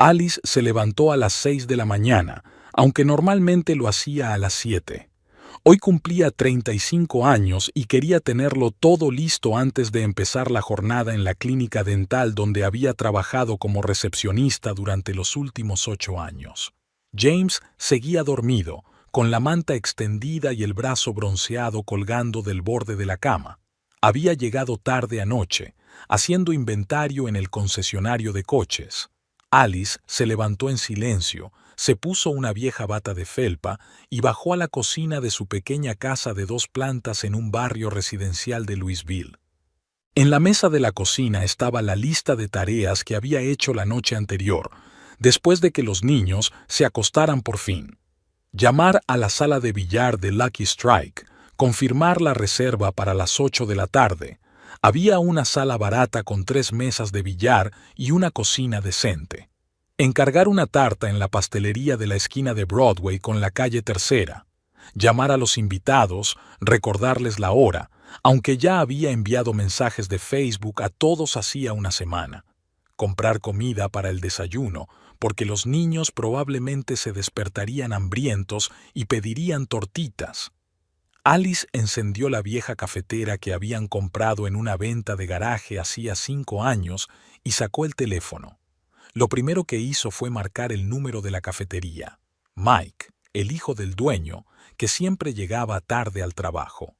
Alice se levantó a las 6 de la mañana, aunque normalmente lo hacía a las 7. Hoy cumplía 35 años y quería tenerlo todo listo antes de empezar la jornada en la clínica dental donde había trabajado como recepcionista durante los últimos 8 años. James seguía dormido, con la manta extendida y el brazo bronceado colgando del borde de la cama. Había llegado tarde anoche, haciendo inventario en el concesionario de coches. Alice se levantó en silencio, se puso una vieja bata de felpa y bajó a la cocina de su pequeña casa de 2 plantas en un barrio residencial de Louisville. En la mesa de la cocina estaba la lista de tareas que había hecho la noche anterior, después de que los niños se acostaran por fin. Llamar a la sala de billar de Lucky Strike, confirmar la reserva para las 8 de la tarde. Había una sala barata con 3 mesas de billar y una cocina decente. Encargar una tarta en la pastelería de la esquina de Broadway con la calle Tercera. Llamar a los invitados, recordarles la hora, aunque ya había enviado mensajes de Facebook a todos hacía una semana. Comprar comida para el desayuno, porque los niños probablemente se despertarían hambrientos y pedirían tortitas. Alice encendió la vieja cafetera que habían comprado en una venta de garaje hacía 5 años y sacó el teléfono. Lo primero que hizo fue marcar el número de la cafetería. Mike, el hijo del dueño, que siempre llegaba tarde al trabajo.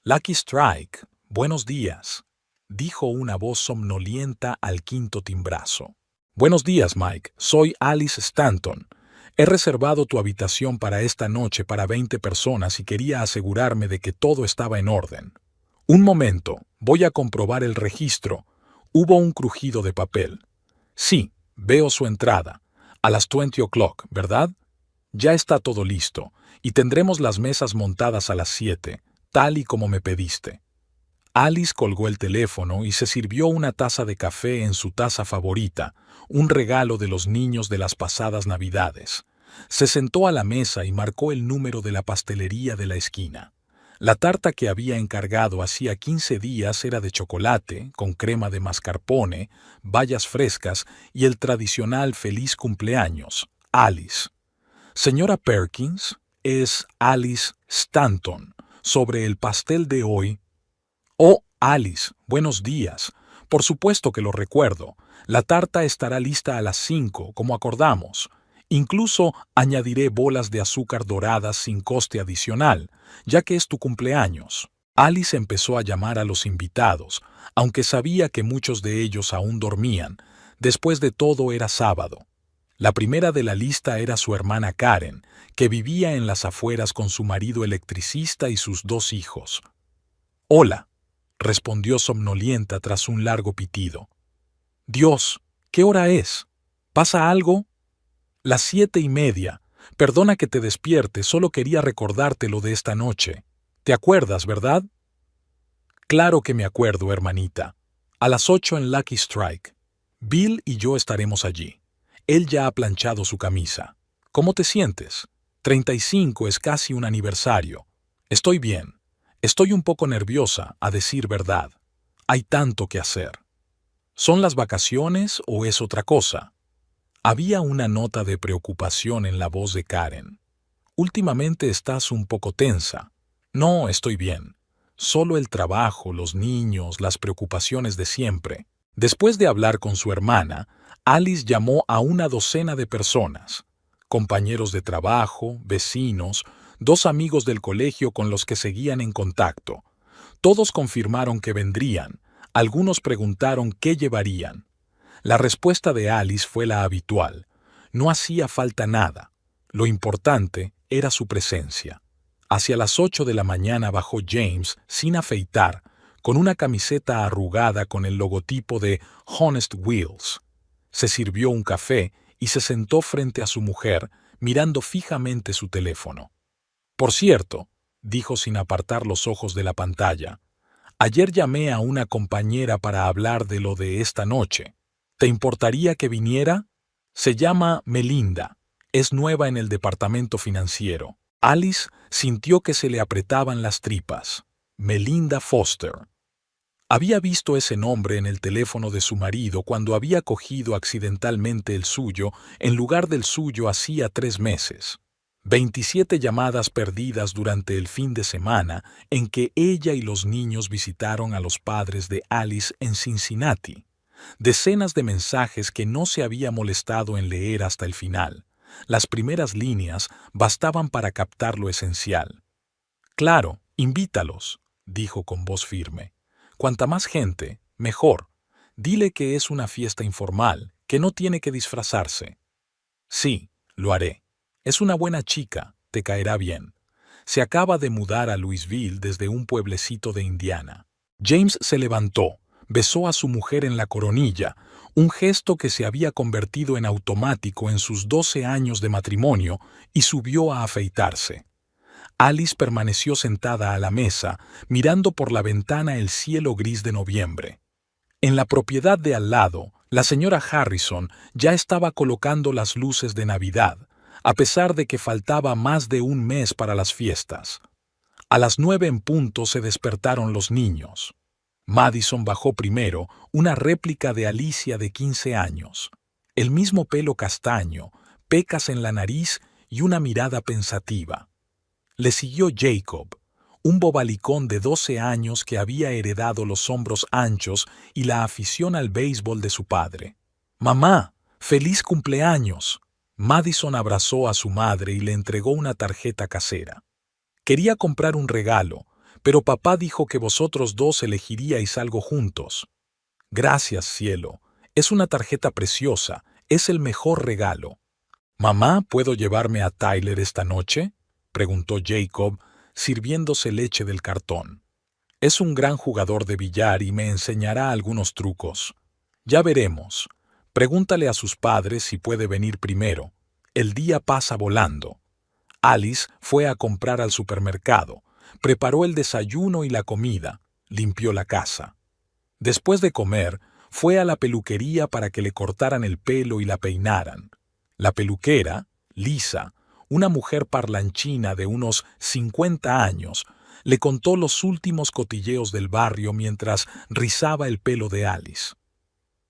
Lucky Strike, buenos días, dijo una voz somnolienta al quinto timbrazo. Buenos días, Mike. Soy Alice Stanton. He reservado tu habitación para esta noche para 20 personas y quería asegurarme de que todo estaba en orden. Un momento, voy a comprobar el registro. Hubo un crujido de papel. Sí, veo su entrada. A las 20 o'clock, ¿verdad? Ya está todo listo, y tendremos las mesas montadas a las 7, tal y como me pediste. Alice colgó el teléfono y se sirvió una taza de café en su taza favorita, un regalo de los niños de las pasadas Navidades. Se sentó a la mesa y marcó el número de la pastelería de la esquina. La tarta que había encargado hacía 15 días era de chocolate, con crema de mascarpone, bayas frescas y el tradicional feliz cumpleaños, Alice. Señora Perkins, es Alice Stanton. Sobre el pastel de hoy. Oh, Alice, buenos días. Por supuesto que lo recuerdo. La tarta estará lista a las 5, como acordamos. Incluso añadiré bolas de azúcar doradas sin coste adicional, ya que es tu cumpleaños. Alice empezó a llamar a los invitados, aunque sabía que muchos de ellos aún dormían. Después de todo era sábado. La primera de la lista era su hermana Karen, que vivía en las afueras con su marido electricista y sus 2 hijos. Hola, respondió somnolienta tras un largo pitido. Dios, ¿qué hora es? ¿Pasa algo? Las 7:30. Perdona que te despierte, solo quería recordarte lo de esta noche. ¿Te acuerdas, verdad? Claro que me acuerdo, hermanita. A las 8 en Lucky Strike. Bill y yo estaremos allí. Él ya ha planchado su camisa. ¿Cómo te sientes? 35 es casi un aniversario. Estoy bien. Estoy un poco nerviosa, a decir verdad. Hay tanto que hacer. ¿Son las vacaciones o es otra cosa? Había una nota de preocupación en la voz de Karen. Últimamente estás un poco tensa. No, estoy bien. Solo el trabajo, los niños, las preocupaciones de siempre. Después de hablar con su hermana, Alice llamó a una docena de personas. Compañeros de trabajo, vecinos, 2 amigos del colegio con los que seguían en contacto. Todos confirmaron que vendrían. Algunos preguntaron qué llevarían. La respuesta de Alice fue la habitual. No hacía falta nada. Lo importante era su presencia. Hacia las 8 de la mañana bajó James, sin afeitar, con una camiseta arrugada con el logotipo de Honest Wheels. Se sirvió un café y se sentó frente a su mujer, mirando fijamente su teléfono. Por cierto, dijo sin apartar los ojos de la pantalla, ayer llamé a una compañera para hablar de lo de esta noche. ¿Te importaría que viniera? Se llama Melinda. Es nueva en el departamento financiero. Alice sintió que se le apretaban las tripas. Melinda Foster. Había visto ese nombre en el teléfono de su marido cuando había cogido accidentalmente el suyo en lugar del suyo hacía 3 meses. 27 llamadas perdidas durante el fin de semana en que ella y los niños visitaron a los padres de Alice en Cincinnati. Decenas de mensajes que no se había molestado en leer hasta el final. Las primeras líneas bastaban para captar lo esencial. «Claro, invítalos», dijo con voz firme. «Cuanta más gente, mejor. Dile que es una fiesta informal, que no tiene que disfrazarse». «Sí, lo haré. Es una buena chica, te caerá bien. Se acaba de mudar a Louisville desde un pueblecito de Indiana». James se levantó, besó a su mujer en la coronilla, un gesto que se había convertido en automático en sus 12 años de matrimonio, y subió a afeitarse. Alice permaneció sentada a la mesa, mirando por la ventana el cielo gris de noviembre. En la propiedad de al lado, la señora Harrison ya estaba colocando las luces de Navidad, a pesar de que faltaba más de un mes para las fiestas. A las 9 en punto se despertaron los niños. Madison bajó primero, una réplica de Alicia de 15 años. El mismo pelo castaño, pecas en la nariz y una mirada pensativa. Le siguió Jacob, un bobalicón de 12 años que había heredado los hombros anchos y la afición al béisbol de su padre. «Mamá, feliz cumpleaños». Madison abrazó a su madre y le entregó una tarjeta casera. «Quería comprar un regalo, pero papá dijo que vosotros dos elegiríais algo juntos». «Gracias, cielo. Es una tarjeta preciosa. Es el mejor regalo». «Mamá, ¿puedo llevarme a Tyler esta noche?», preguntó Jacob, sirviéndose leche del cartón. «Es un gran jugador de billar y me enseñará algunos trucos. Ya veremos. Pregúntale a sus padres si puede venir primero. El día pasa volando». Alice fue a comprar al supermercado, preparó el desayuno y la comida, limpió la casa. Después de comer, fue a la peluquería para que le cortaran el pelo y la peinaran. La peluquera, Lisa, una mujer parlanchina de unos 50 años, le contó los últimos cotilleos del barrio mientras rizaba el pelo de Alice.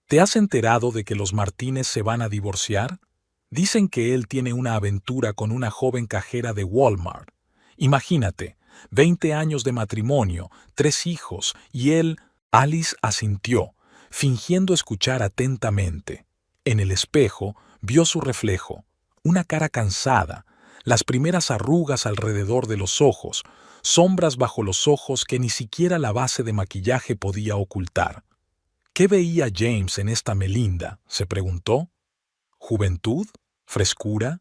«¿Te has enterado de que los Martínez se van a divorciar? Dicen que él tiene una aventura con una joven cajera de Walmart. Imagínate, 20 años de matrimonio, 3 hijos, y él...». Alice asintió, fingiendo escuchar atentamente. En el espejo vio su reflejo, una cara cansada, las primeras arrugas alrededor de los ojos, sombras bajo los ojos que ni siquiera la base de maquillaje podía ocultar. ¿Qué veía James en esta Melinda?, se preguntó. ¿Juventud? ¿Frescura?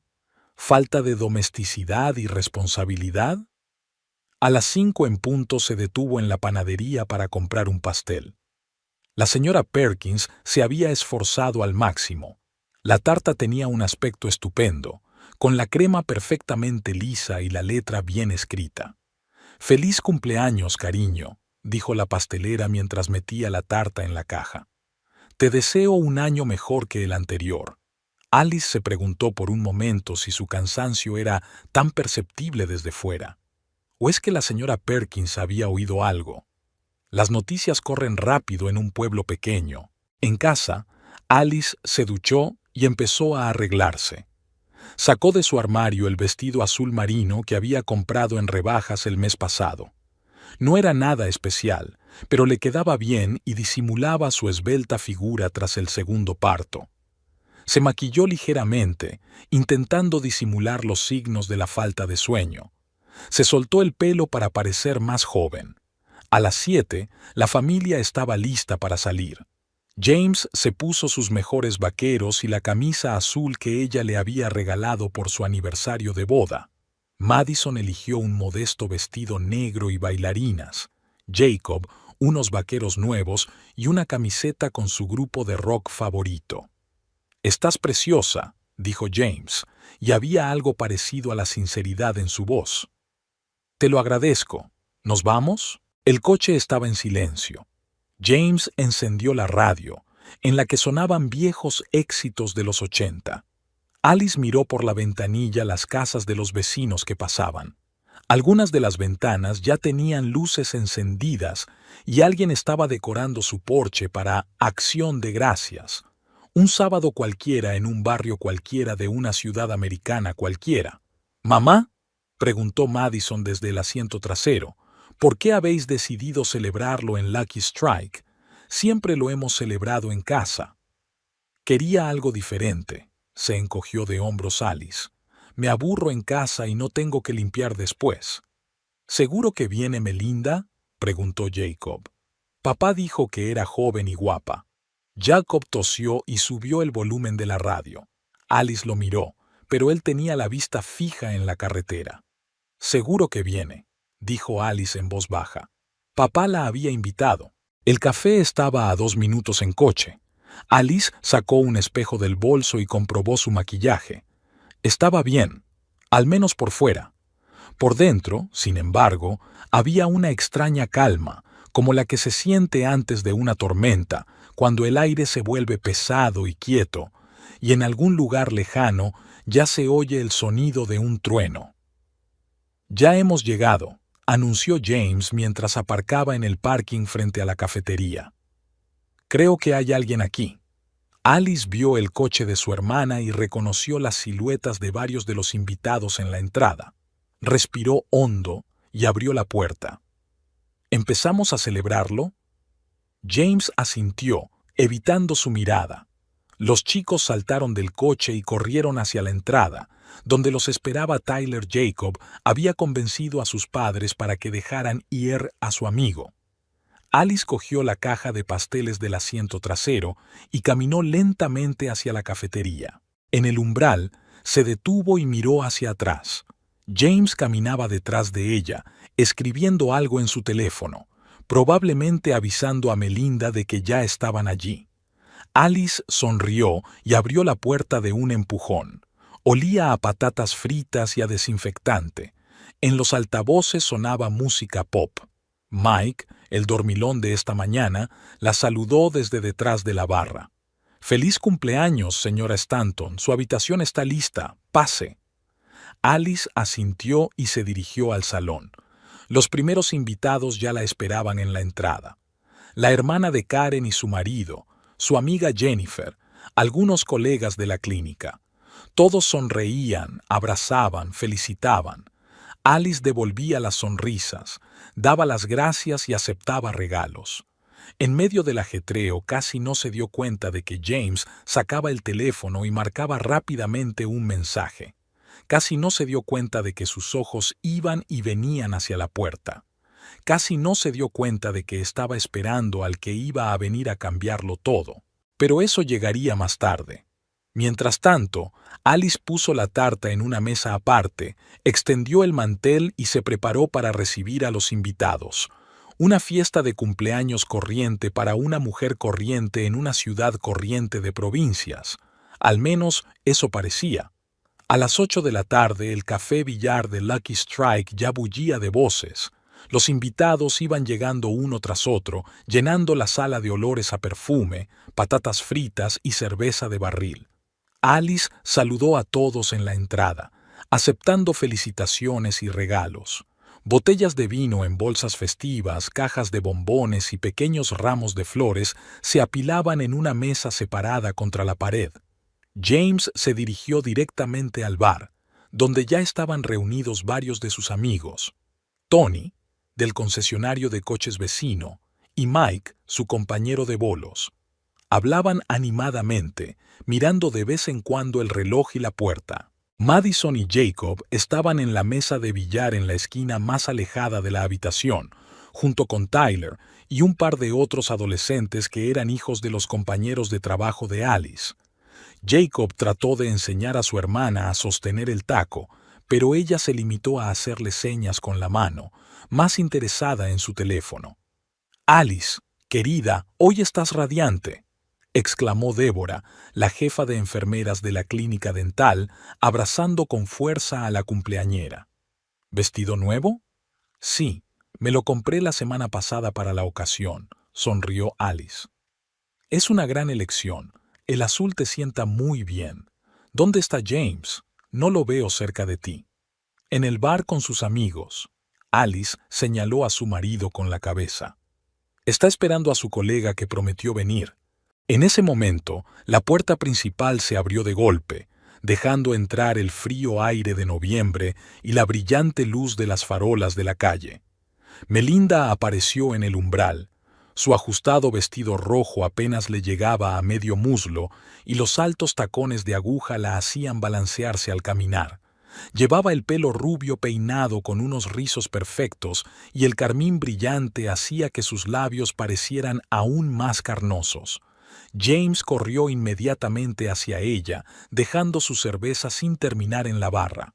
¿Falta de domesticidad y responsabilidad? A las 5 en punto se detuvo en la panadería para comprar un pastel. La señora Perkins se había esforzado al máximo. La tarta tenía un aspecto estupendo, con la crema perfectamente lisa y la letra bien escrita. «Feliz cumpleaños, cariño», dijo la pastelera mientras metía la tarta en la caja. «Te deseo un año mejor que el anterior». Alice se preguntó por un momento si su cansancio era tan perceptible desde fuera. ¿O es que la señora Perkins había oído algo? Las noticias corren rápido en un pueblo pequeño. En casa, Alice se duchó y empezó a arreglarse. Sacó de su armario el vestido azul marino que había comprado en rebajas el mes pasado. No era nada especial, pero le quedaba bien y disimulaba su esbelta figura tras el segundo parto. Se maquilló ligeramente, intentando disimular los signos de la falta de sueño. Se soltó el pelo para parecer más joven. A las 7, la familia estaba lista para salir. James se puso sus mejores vaqueros y la camisa azul que ella le había regalado por su aniversario de boda. Madison eligió un modesto vestido negro y bailarinas. Jacob, unos vaqueros nuevos y una camiseta con su grupo de rock favorito. «Estás preciosa», dijo James, y había algo parecido a la sinceridad en su voz. «Te lo agradezco. ¿Nos vamos?» El coche estaba en silencio. James encendió la radio, en la que sonaban viejos éxitos de los 80. Alice miró por la ventanilla las casas de los vecinos que pasaban. Algunas de las ventanas ya tenían luces encendidas y alguien estaba decorando su porche para Acción de Gracias. Un sábado cualquiera en un barrio cualquiera de una ciudad americana cualquiera. ¿Mamá?, preguntó Madison desde el asiento trasero. ¿Por qué habéis decidido celebrarlo en Lucky Strike? Siempre lo hemos celebrado en casa. Quería algo diferente. Se encogió de hombros Alice. Me aburro en casa y no tengo que limpiar después. ¿Seguro que viene Melinda?, preguntó Jacob. Papá dijo que era joven y guapa. Jacob tosió y subió el volumen de la radio. Alice lo miró, pero él tenía la vista fija en la carretera. Seguro que viene, dijo Alice en voz baja. Papá la había invitado. El café estaba a 2 minutos en coche. Alice sacó un espejo del bolso y comprobó su maquillaje. Estaba bien, al menos por fuera. Por dentro, sin embargo, había una extraña calma, como la que se siente antes de una tormenta, cuando el aire se vuelve pesado y quieto, y en algún lugar lejano ya se oye el sonido de un trueno. Ya hemos llegado, anunció James mientras aparcaba en el parking frente a la cafetería. Creo que hay alguien aquí. Alice vio el coche de su hermana y reconoció las siluetas de varios de los invitados en la entrada. Respiró hondo y abrió la puerta. ¿Empezamos a celebrarlo? James asintió, evitando su mirada. Los chicos saltaron del coche y corrieron hacia la entrada, donde los esperaba Tyler. Jacob había convencido a sus padres para que dejaran ir a su amigo. Alice cogió la caja de pasteles del asiento trasero y caminó lentamente hacia la cafetería. En el umbral, se detuvo y miró hacia atrás. James caminaba detrás de ella, escribiendo algo en su teléfono, probablemente avisando a Melinda de que ya estaban allí. Alice sonrió y abrió la puerta de un empujón. Olía a patatas fritas y a desinfectante. En los altavoces sonaba música pop. Mike, el dormilón de esta mañana, la saludó desde detrás de la barra. «Feliz cumpleaños, señora Stanton. Su habitación está lista. Pase». Alice asintió y se dirigió al salón. Los primeros invitados ya la esperaban en la entrada. La hermana de Karen y su marido, su amiga Jennifer, algunos colegas de la clínica. Todos sonreían, abrazaban, felicitaban. Alice devolvía las sonrisas, daba las gracias y aceptaba regalos. En medio del ajetreo casi no se dio cuenta de que James sacaba el teléfono y marcaba rápidamente un mensaje. Casi no se dio cuenta de que sus ojos iban y venían hacia la puerta. Casi no se dio cuenta de que estaba esperando al que iba a venir a cambiarlo todo. Pero eso llegaría más tarde. Mientras tanto, Alice puso la tarta en una mesa aparte, extendió el mantel y se preparó para recibir a los invitados. Una fiesta de cumpleaños corriente para una mujer corriente en una ciudad corriente de provincias. Al menos eso parecía. A las 8 de la tarde el café billar de Lucky Strike ya bullía de voces. Los invitados iban llegando uno tras otro, llenando la sala de olores a perfume, patatas fritas y cerveza de barril. Alice saludó a todos en la entrada, aceptando felicitaciones y regalos. Botellas de vino en bolsas festivas, cajas de bombones y pequeños ramos de flores se apilaban en una mesa separada contra la pared. James se dirigió directamente al bar, donde ya estaban reunidos varios de sus amigos. Tony, del concesionario de coches vecino, y Mike, su compañero de bolos. Hablaban animadamente, mirando de vez en cuando el reloj y la puerta. Madison y Jacob estaban en la mesa de billar en la esquina más alejada de la habitación, junto con Tyler y un par de otros adolescentes que eran hijos de los compañeros de trabajo de Alice. Jacob trató de enseñar a su hermana a sostener el taco, pero ella se limitó a hacerle señas con la mano, más interesada en su teléfono. «Alice, querida, hoy estás radiante», exclamó Débora, la jefa de enfermeras de la clínica dental, abrazando con fuerza a la cumpleañera. «¿Vestido nuevo?» «Sí, me lo compré la semana pasada para la ocasión», sonrió Alice. «Es una gran elección. El azul te sienta muy bien. ¿Dónde está James? No lo veo cerca de ti». En el bar con sus amigos, Alice señaló a su marido con la cabeza. Está esperando a su colega que prometió venir. En ese momento, la puerta principal se abrió de golpe, dejando entrar el frío aire de noviembre y la brillante luz de las farolas de la calle. Melinda apareció en el umbral. Su ajustado vestido rojo apenas le llegaba a medio muslo y los altos tacones de aguja la hacían balancearse al caminar. Llevaba el pelo rubio peinado con unos rizos perfectos y el carmín brillante hacía que sus labios parecieran aún más carnosos. James corrió inmediatamente hacia ella, dejando su cerveza sin terminar en la barra.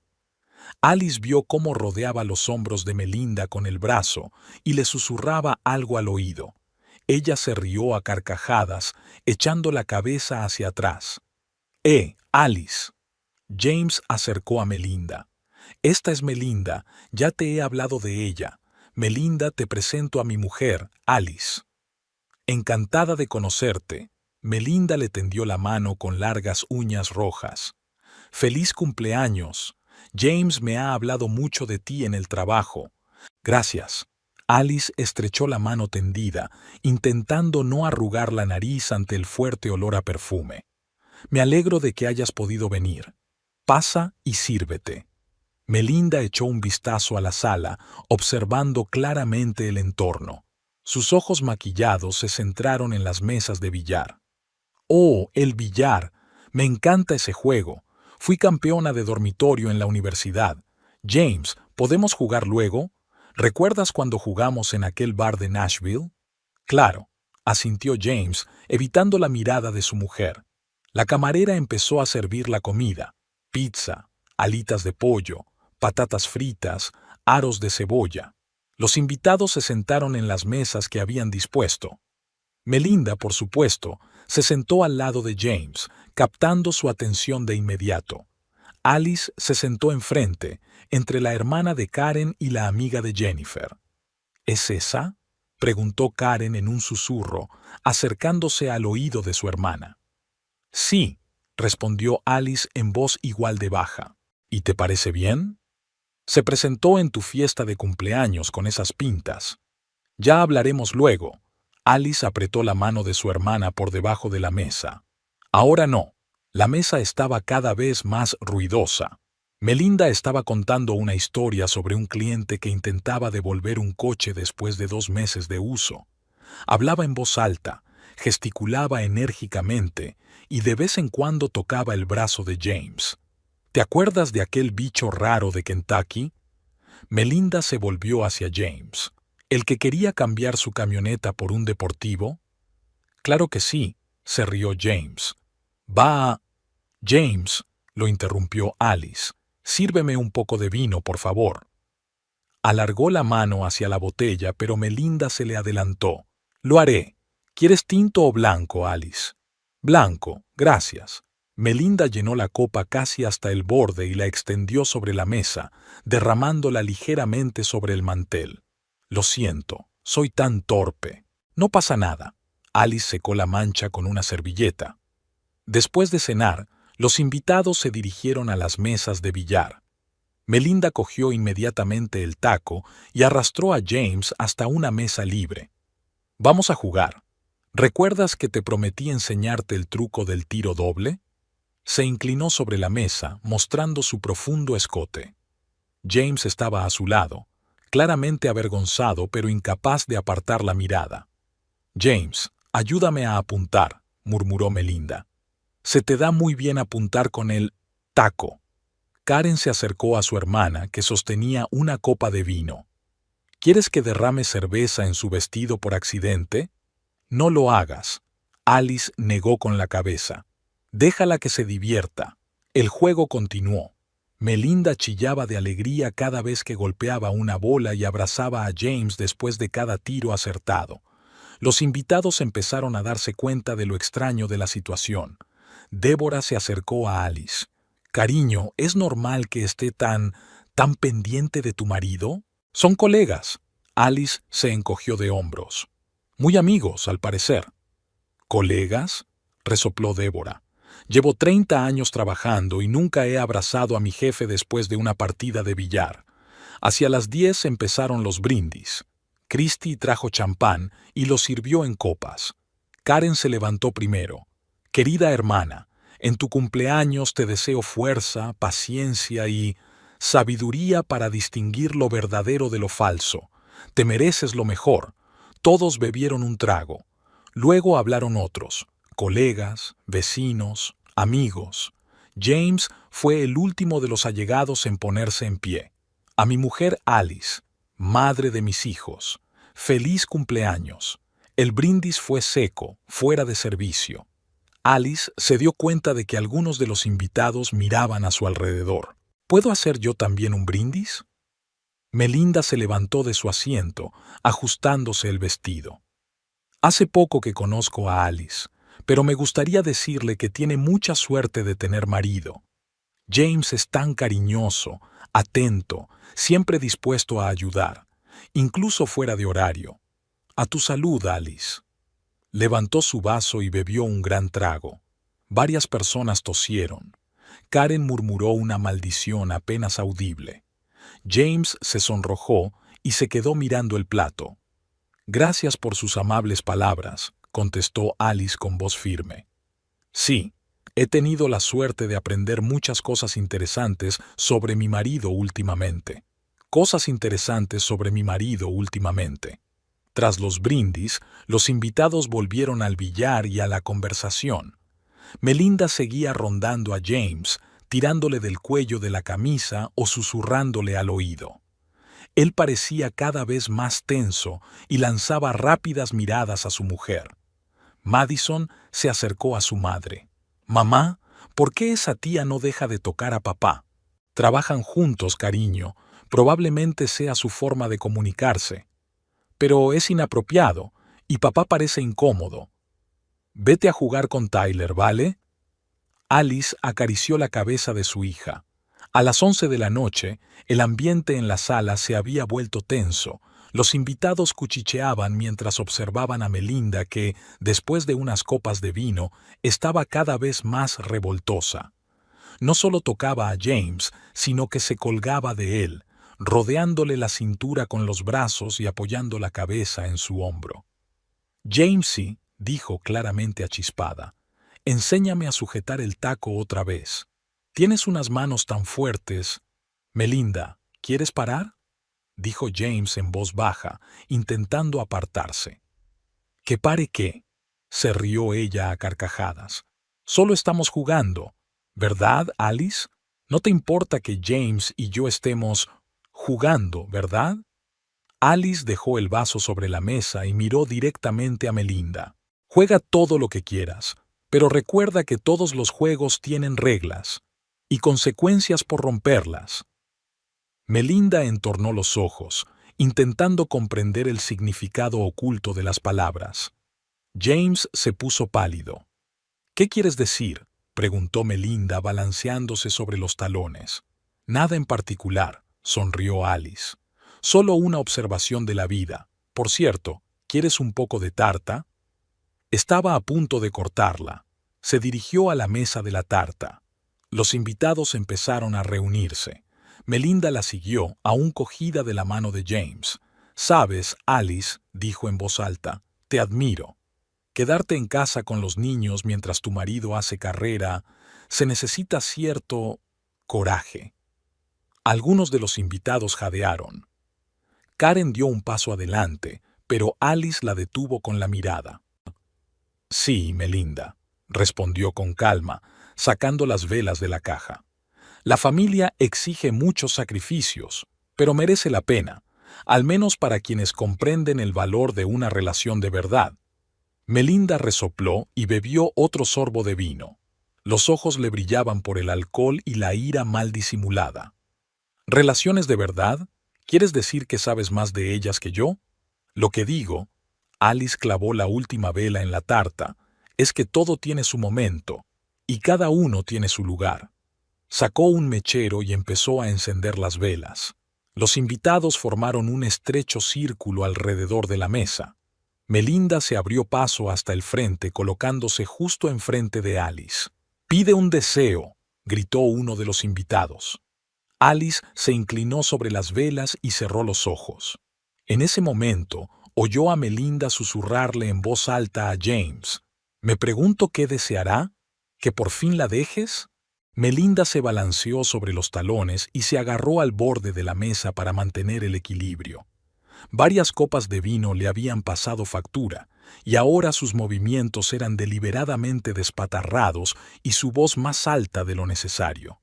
Alice vio cómo rodeaba los hombros de Melinda con el brazo y le susurraba algo al oído. Ella se rió a carcajadas, echando la cabeza hacia atrás. Alice. James acercó a Melinda. Esta es Melinda, ya te he hablado de ella. Melinda, te presento a mi mujer, Alice. Encantada de conocerte. Melinda le tendió la mano con largas uñas rojas. Feliz cumpleaños. James me ha hablado mucho de ti en el trabajo. Gracias. Alice estrechó la mano tendida, intentando no arrugar la nariz ante el fuerte olor a perfume. Me alegro de que hayas podido venir. Pasa y sírvete. Melinda echó un vistazo a la sala, observando claramente el entorno. Sus ojos maquillados se centraron en las mesas de billar. ¡Oh, el billar! Me encanta ese juego. Fui campeona de dormitorio en la universidad. James, ¿podemos jugar luego? ¿Recuerdas cuando jugamos en aquel bar de Nashville? Claro, asintió James, evitando la mirada de su mujer. La camarera empezó a servir la comida. Pizza, alitas de pollo, patatas fritas, aros de cebolla. Los invitados se sentaron en las mesas que habían dispuesto. Melinda, por supuesto, se sentó al lado de James, captando su atención de inmediato. Alice se sentó enfrente, entre la hermana de Karen y la amiga de Jennifer. ¿Es esa?, preguntó Karen en un susurro, acercándose al oído de su hermana. Sí, respondió Alice en voz igual de baja. ¿Y te parece bien? Se presentó en tu fiesta de cumpleaños con esas pintas. Ya hablaremos luego. Alice apretó la mano de su hermana por debajo de la mesa. Ahora no. La mesa estaba cada vez más ruidosa. Melinda estaba contando una historia sobre un cliente que intentaba devolver un coche después de 2 meses de uso. Hablaba en voz alta, gesticulaba enérgicamente y de vez en cuando tocaba el brazo de James. ¿Te acuerdas de aquel bicho raro de Kentucky? Melinda se volvió hacia James. ¿El que quería cambiar su camioneta por un deportivo? Claro que sí, se rió James. James, lo interrumpió Alice. Sírveme un poco de vino, por favor. Alargó la mano hacia la botella, pero Melinda se le adelantó. Lo haré. ¿Quieres tinto o blanco, Alice? Blanco, gracias. Melinda llenó la copa casi hasta el borde y la extendió sobre la mesa, derramándola ligeramente sobre el mantel. Lo siento, soy tan torpe. No pasa nada. Alice secó la mancha con una servilleta. Después de cenar, los invitados se dirigieron a las mesas de billar. Melinda cogió inmediatamente el taco y arrastró a James hasta una mesa libre. Vamos a jugar. ¿Recuerdas que te prometí enseñarte el truco del tiro doble? Se inclinó sobre la mesa, mostrando su profundo escote. James estaba a su lado, claramente avergonzado pero incapaz de apartar la mirada. James, ayúdame a apuntar, murmuró Melinda. Se te da muy bien apuntar con el taco. Karen se acercó a su hermana, que sostenía una copa de vino. ¿Quieres que derrame cerveza en su vestido por accidente? No lo hagas. Alice negó con la cabeza. Déjala que se divierta. El juego continuó. Melinda chillaba de alegría cada vez que golpeaba una bola y abrazaba a James después de cada tiro acertado. Los invitados empezaron a darse cuenta de lo extraño de la situación. Débora se acercó a Alice. Cariño, ¿es normal que esté tan pendiente de tu marido? Son colegas. Alice se encogió de hombros. Muy amigos, al parecer. ¿Colegas?, resopló Débora. Llevo 30 años trabajando y nunca he abrazado a mi jefe después de una partida de billar. Hacia las 10 empezaron los brindis. Christy trajo champán y lo sirvió en copas. Karen se levantó primero. Querida hermana, en tu cumpleaños te deseo fuerza, paciencia y sabiduría para distinguir lo verdadero de lo falso. Te mereces lo mejor. Todos bebieron un trago. Luego hablaron otros, colegas, vecinos, amigos. James fue el último de los allegados en ponerse en pie. A mi mujer Alice, madre de mis hijos, feliz cumpleaños. El brindis fue seco, fuera de servicio. Alice se dio cuenta de que algunos de los invitados miraban a su alrededor. ¿Puedo hacer yo también un brindis? Melinda se levantó de su asiento, ajustándose el vestido. Hace poco que conozco a Alice, pero me gustaría decirle que tiene mucha suerte de tener marido. James es tan cariñoso, atento, siempre dispuesto a ayudar, incluso fuera de horario. A tu salud, Alice. Levantó su vaso y bebió un gran trago. Varias personas tosieron. Karen murmuró una maldición apenas audible. James se sonrojó y se quedó mirando el plato. Gracias por sus amables palabras, contestó Alice con voz firme. Sí, he tenido la suerte de aprender muchas cosas interesantes sobre mi marido últimamente. Cosas interesantes sobre mi marido últimamente. Tras los brindis, los invitados volvieron al billar y a la conversación. Melinda seguía rondando a James, tirándole del cuello de la camisa o susurrándole al oído. Él parecía cada vez más tenso y lanzaba rápidas miradas a su mujer. Madison se acercó a su madre. «Mamá, ¿por qué esa tía no deja de tocar a papá? Trabajan juntos, cariño. Probablemente sea su forma de comunicarse. Pero es inapropiado, y papá parece incómodo. Vete a jugar con Tyler, ¿vale?» Alice acarició la cabeza de su hija. A las 11 de la noche, el ambiente en la sala se había vuelto tenso. Los invitados cuchicheaban mientras observaban a Melinda que, después de unas copas de vino, estaba cada vez más revoltosa. No solo tocaba a James, sino que se colgaba de él, rodeándole la cintura con los brazos y apoyando la cabeza en su hombro. «Jamesy», dijo claramente achispada, «enséñame a sujetar el taco otra vez. Tienes unas manos tan fuertes. Melinda, ¿quieres parar?», dijo James en voz baja, intentando apartarse. «¿Que pare qué?», se rió ella a carcajadas. «Solo estamos jugando, ¿verdad, Alice? No te importa que James y yo estemos jugando, ¿verdad?». Alice dejó el vaso sobre la mesa y miró directamente a Melinda. «Juega todo lo que quieras, pero recuerda que todos los juegos tienen reglas y consecuencias por romperlas». Melinda entornó los ojos, intentando comprender el significado oculto de las palabras. James se puso pálido. «¿Qué quieres decir?», preguntó Melinda balanceándose sobre los talones. «Nada en particular», sonrió Alice. «Solo una observación de la vida. Por cierto, ¿quieres un poco de tarta?». Estaba a punto de cortarla. Se dirigió a la mesa de la tarta. Los invitados empezaron a reunirse. Melinda la siguió, aún cogida de la mano de James. «Sabes, Alice», dijo en voz alta, «te admiro. Quedarte en casa con los niños mientras tu marido hace carrera, se necesita cierto coraje». Algunos de los invitados jadearon. Karen dio un paso adelante, pero Alice la detuvo con la mirada. «Sí, Melinda», respondió con calma, sacando las velas de la caja. «La familia exige muchos sacrificios, pero merece la pena, al menos para quienes comprenden el valor de una relación de verdad». Melinda resopló y bebió otro sorbo de vino. Los ojos le brillaban por el alcohol y la ira mal disimulada. «¿Relaciones de verdad? ¿Quieres decir que sabes más de ellas que yo? Lo que digo», Alice clavó la última vela en la tarta, «es que todo tiene su momento, y cada uno tiene su lugar». Sacó un mechero y empezó a encender las velas. Los invitados formaron un estrecho círculo alrededor de la mesa. Melinda se abrió paso hasta el frente colocándose justo enfrente de Alice. Pide un deseo, gritó uno de los invitados. Alice se inclinó sobre las velas y cerró los ojos. En ese momento, oyó a Melinda susurrarle en voz alta a James: «Me pregunto qué deseará, ¿que por fin la dejes?». Melinda se balanceó sobre los talones y se agarró al borde de la mesa para mantener el equilibrio. Varias copas de vino le habían pasado factura, y ahora sus movimientos eran deliberadamente despatarrados y su voz más alta de lo necesario.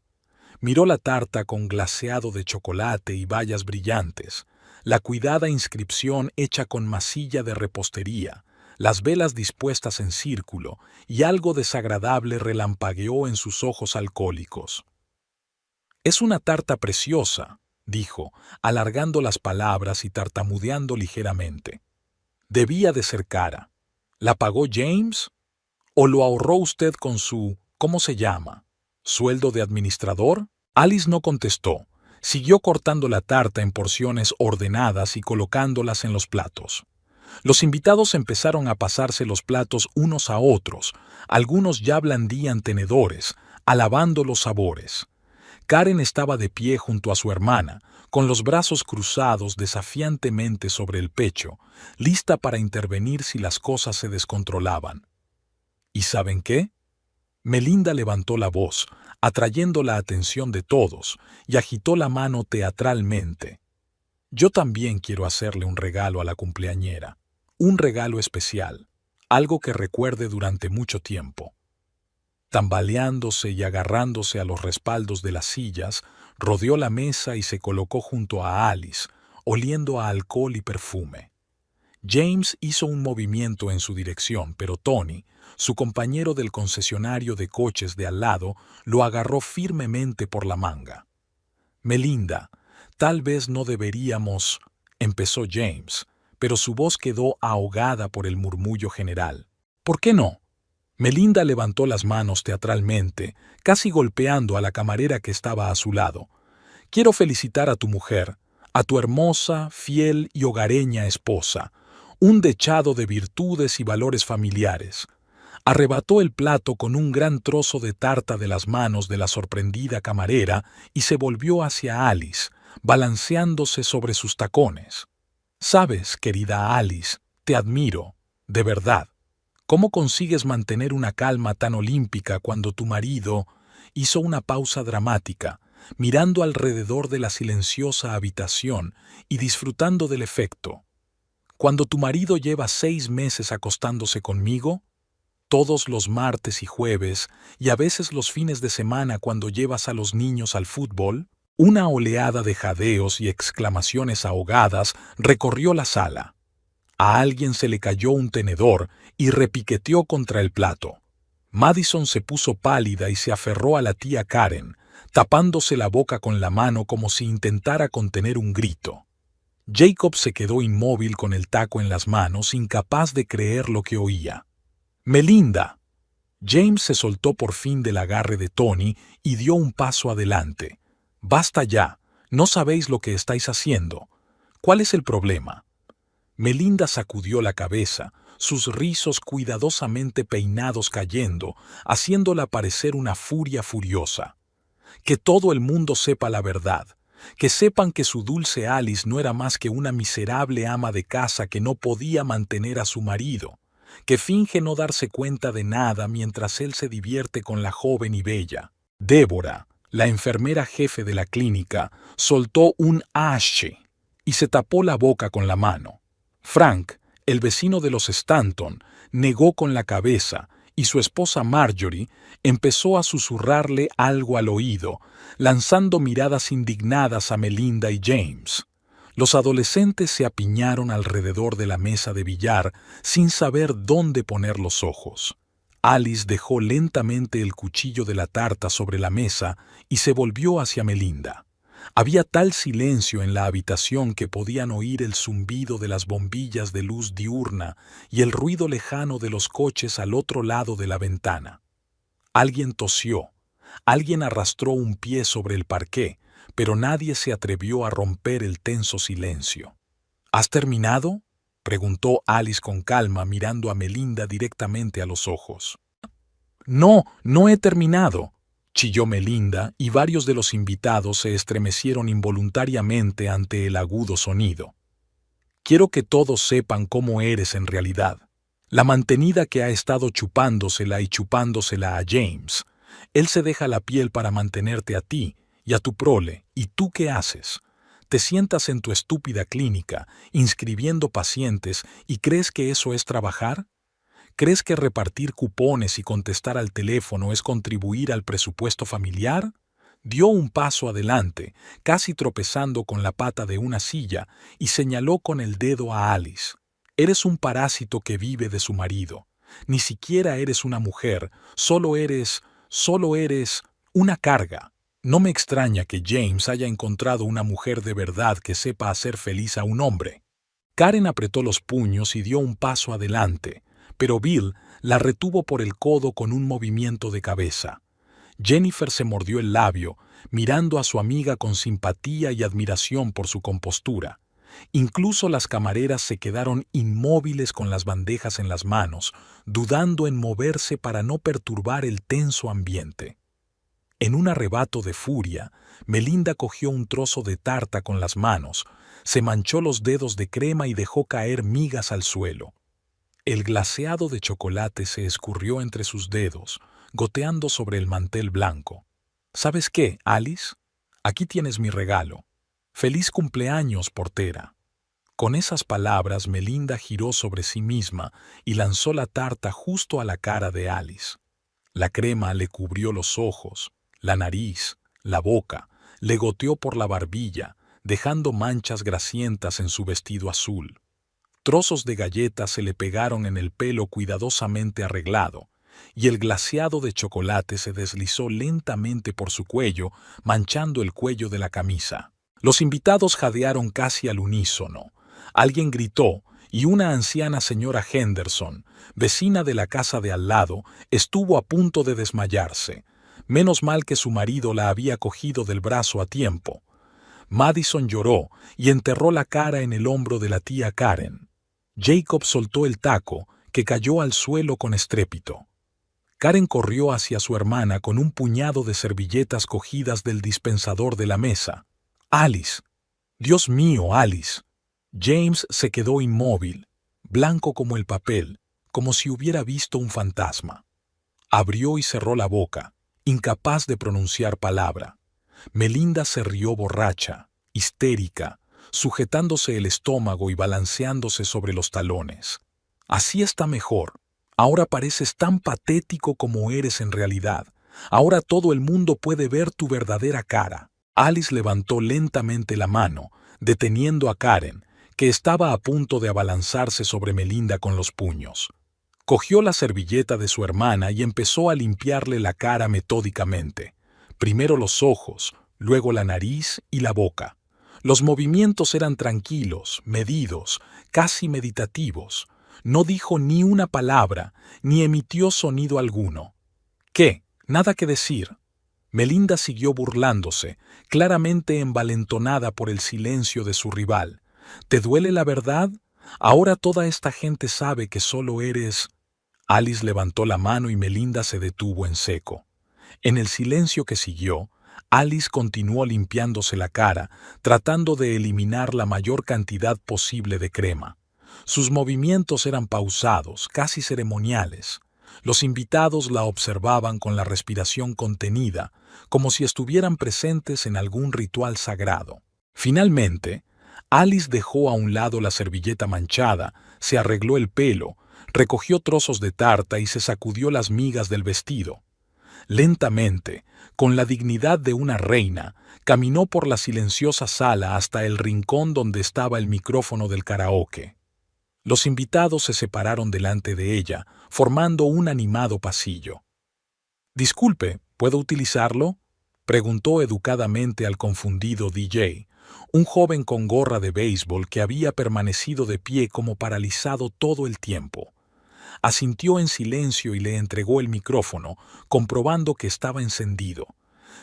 Miró la tarta con glaseado de chocolate y bayas brillantes, la cuidada inscripción hecha con masilla de repostería, las velas dispuestas en círculo, y algo desagradable relampagueó en sus ojos alcohólicos. «Es una tarta preciosa», dijo, alargando las palabras y tartamudeando ligeramente. «Debía de ser cara. ¿La pagó James? ¿O lo ahorró usted con su, ¿cómo se llama? ¿Sueldo de administrador?». Alice no contestó. Siguió cortando la tarta en porciones ordenadas y colocándolas en los platos. Los invitados empezaron a pasarse los platos unos a otros. Algunos ya blandían tenedores, alabando los sabores. Karen estaba de pie junto a su hermana, con los brazos cruzados desafiantemente sobre el pecho, lista para intervenir si las cosas se descontrolaban. ¿Y saben qué? Melinda levantó la voz, atrayendo la atención de todos, y agitó la mano teatralmente. «Yo también quiero hacerle un regalo a la cumpleañera, un regalo especial, algo que recuerde durante mucho tiempo». Tambaleándose y agarrándose a los respaldos de las sillas, rodeó la mesa y se colocó junto a Alice, oliendo a alcohol y perfume. James hizo un movimiento en su dirección, pero Tony, su compañero del concesionario de coches de al lado, lo agarró firmemente por la manga. «Melinda, tal vez no deberíamos», empezó James, pero su voz quedó ahogada por el murmullo general. «¿Por qué no?». Melinda levantó las manos teatralmente, casi golpeando a la camarera que estaba a su lado. «Quiero felicitar a tu mujer, a tu hermosa, fiel y hogareña esposa, un dechado de virtudes y valores familiares». Arrebató el plato con un gran trozo de tarta de las manos de la sorprendida camarera y se volvió hacia Alice, balanceándose sobre sus tacones. «Sabes, querida Alice, te admiro, de verdad. ¿Cómo consigues mantener una calma tan olímpica cuando tu marido…?». Hizo una pausa dramática, mirando alrededor de la silenciosa habitación y disfrutando del efecto. «Cuando tu marido lleva 6 meses acostándose conmigo, todos los martes y jueves, y a veces los fines de semana cuando llevas a los niños al fútbol». Una oleada de jadeos y exclamaciones ahogadas recorrió la sala. A alguien se le cayó un tenedor y repiqueteó contra el plato. Madison se puso pálida y se aferró a la tía Karen, tapándose la boca con la mano como si intentara contener un grito. Jacob se quedó inmóvil con el taco en las manos, incapaz de creer lo que oía. «Melinda». James se soltó por fin del agarre de Tony y dio un paso adelante. «Basta ya, no sabéis lo que estáis haciendo. ¿Cuál es el problema?». Melinda sacudió la cabeza, sus rizos cuidadosamente peinados cayendo, haciéndola parecer una furia furiosa. «Que todo el mundo sepa la verdad, que sepan que su dulce Alice no era más que una miserable ama de casa que no podía mantener a su marido, que finge no darse cuenta de nada mientras él se divierte con la joven y bella». Débora, la enfermera jefe de la clínica, soltó un «ashe» y se tapó la boca con la mano. Frank, el vecino de los Stanton, negó con la cabeza y su esposa Marjorie empezó a susurrarle algo al oído, lanzando miradas indignadas a Melinda y James. Los adolescentes se apiñaron alrededor de la mesa de billar sin saber dónde poner los ojos. Alice dejó lentamente el cuchillo de la tarta sobre la mesa y se volvió hacia Melinda. Había tal silencio en la habitación que podían oír el zumbido de las bombillas de luz diurna y el ruido lejano de los coches al otro lado de la ventana. Alguien tosió, alguien arrastró un pie sobre el parqué, pero nadie se atrevió a romper el tenso silencio. «¿Has terminado?», preguntó Alice con calma, mirando a Melinda directamente a los ojos. No, no he terminado, chilló Melinda, y varios de los invitados se estremecieron involuntariamente ante el agudo sonido. Quiero que todos sepan cómo eres en realidad. La mantenida que ha estado chupándosela y chupándosela a James. Él se deja la piel para mantenerte a ti y a tu prole, ¿y tú qué haces? Te sientas en tu estúpida clínica, inscribiendo pacientes, y ¿crees que eso es trabajar? ¿Crees que repartir cupones y contestar al teléfono es contribuir al presupuesto familiar? Dio un paso adelante, casi tropezando con la pata de una silla, y señaló con el dedo a Alice. Eres un parásito que vive de su marido. Ni siquiera eres una mujer, solo eres una carga. No me extraña que James haya encontrado una mujer de verdad que sepa hacer feliz a un hombre. Karen apretó los puños y dio un paso adelante, pero Bill la retuvo por el codo con un movimiento de cabeza. Jennifer se mordió el labio, mirando a su amiga con simpatía y admiración por su compostura. Incluso las camareras se quedaron inmóviles con las bandejas en las manos, dudando en moverse para no perturbar el tenso ambiente. En un arrebato de furia, Melinda cogió un trozo de tarta con las manos, se manchó los dedos de crema y dejó caer migas al suelo. El glaseado de chocolate se escurrió entre sus dedos, goteando sobre el mantel blanco. ¿Sabes qué, Alice? Aquí tienes mi regalo. ¡Feliz cumpleaños, portera! Con esas palabras, Melinda giró sobre sí misma y lanzó la tarta justo a la cara de Alice. La crema le cubrió los ojos, la nariz, la boca, le goteó por la barbilla, dejando manchas grasientas en su vestido azul. Trozos de galleta se le pegaron en el pelo cuidadosamente arreglado, y el glaseado de chocolate se deslizó lentamente por su cuello, manchando el cuello de la camisa. Los invitados jadearon casi al unísono. Alguien gritó, y una anciana señora Henderson, vecina de la casa de al lado, estuvo a punto de desmayarse. Menos mal que su marido la había cogido del brazo a tiempo. Madison lloró y enterró la cara en el hombro de la tía Karen. Jacob soltó el taco, que cayó al suelo con estrépito. Karen corrió hacia su hermana con un puñado de servilletas cogidas del dispensador de la mesa. «Alice. Dios mío, Alice». James se quedó inmóvil, blanco como el papel, como si hubiera visto un fantasma. Abrió y cerró la boca, incapaz de pronunciar palabra. Melinda se rió borracha, histérica, sujetándose el estómago y balanceándose sobre los talones. «Así está mejor. Ahora pareces tan patético como eres en realidad. Ahora todo el mundo puede ver tu verdadera cara». Alice levantó lentamente la mano, deteniendo a Karen, que estaba a punto de abalanzarse sobre Melinda con los puños. Cogió la servilleta de su hermana y empezó a limpiarle la cara metódicamente. Primero los ojos, luego la nariz y la boca. Los movimientos eran tranquilos, medidos, casi meditativos. No dijo ni una palabra, ni emitió sonido alguno. ¿Qué? Nada que decir. Melinda siguió burlándose, claramente envalentonada por el silencio de su rival. ¿Te duele la verdad? Ahora toda esta gente sabe que solo eres... Alice levantó la mano y Melinda se detuvo en seco. En el silencio que siguió, Alice continuó limpiándose la cara, tratando de eliminar la mayor cantidad posible de crema. Sus movimientos eran pausados, casi ceremoniales. Los invitados la observaban con la respiración contenida, como si estuvieran presentes en algún ritual sagrado. Finalmente, Alice dejó a un lado la servilleta manchada, se arregló el pelo, recogió trozos de tarta y se sacudió las migas del vestido. Lentamente, con la dignidad de una reina, caminó por la silenciosa sala hasta el rincón donde estaba el micrófono del karaoke. Los invitados se separaron delante de ella, formando un animado pasillo. «Disculpe, ¿puedo utilizarlo?», preguntó educadamente al confundido DJ, un joven con gorra de béisbol que había permanecido de pie como paralizado todo el tiempo. Asintió en silencio y le entregó el micrófono, comprobando que estaba encendido.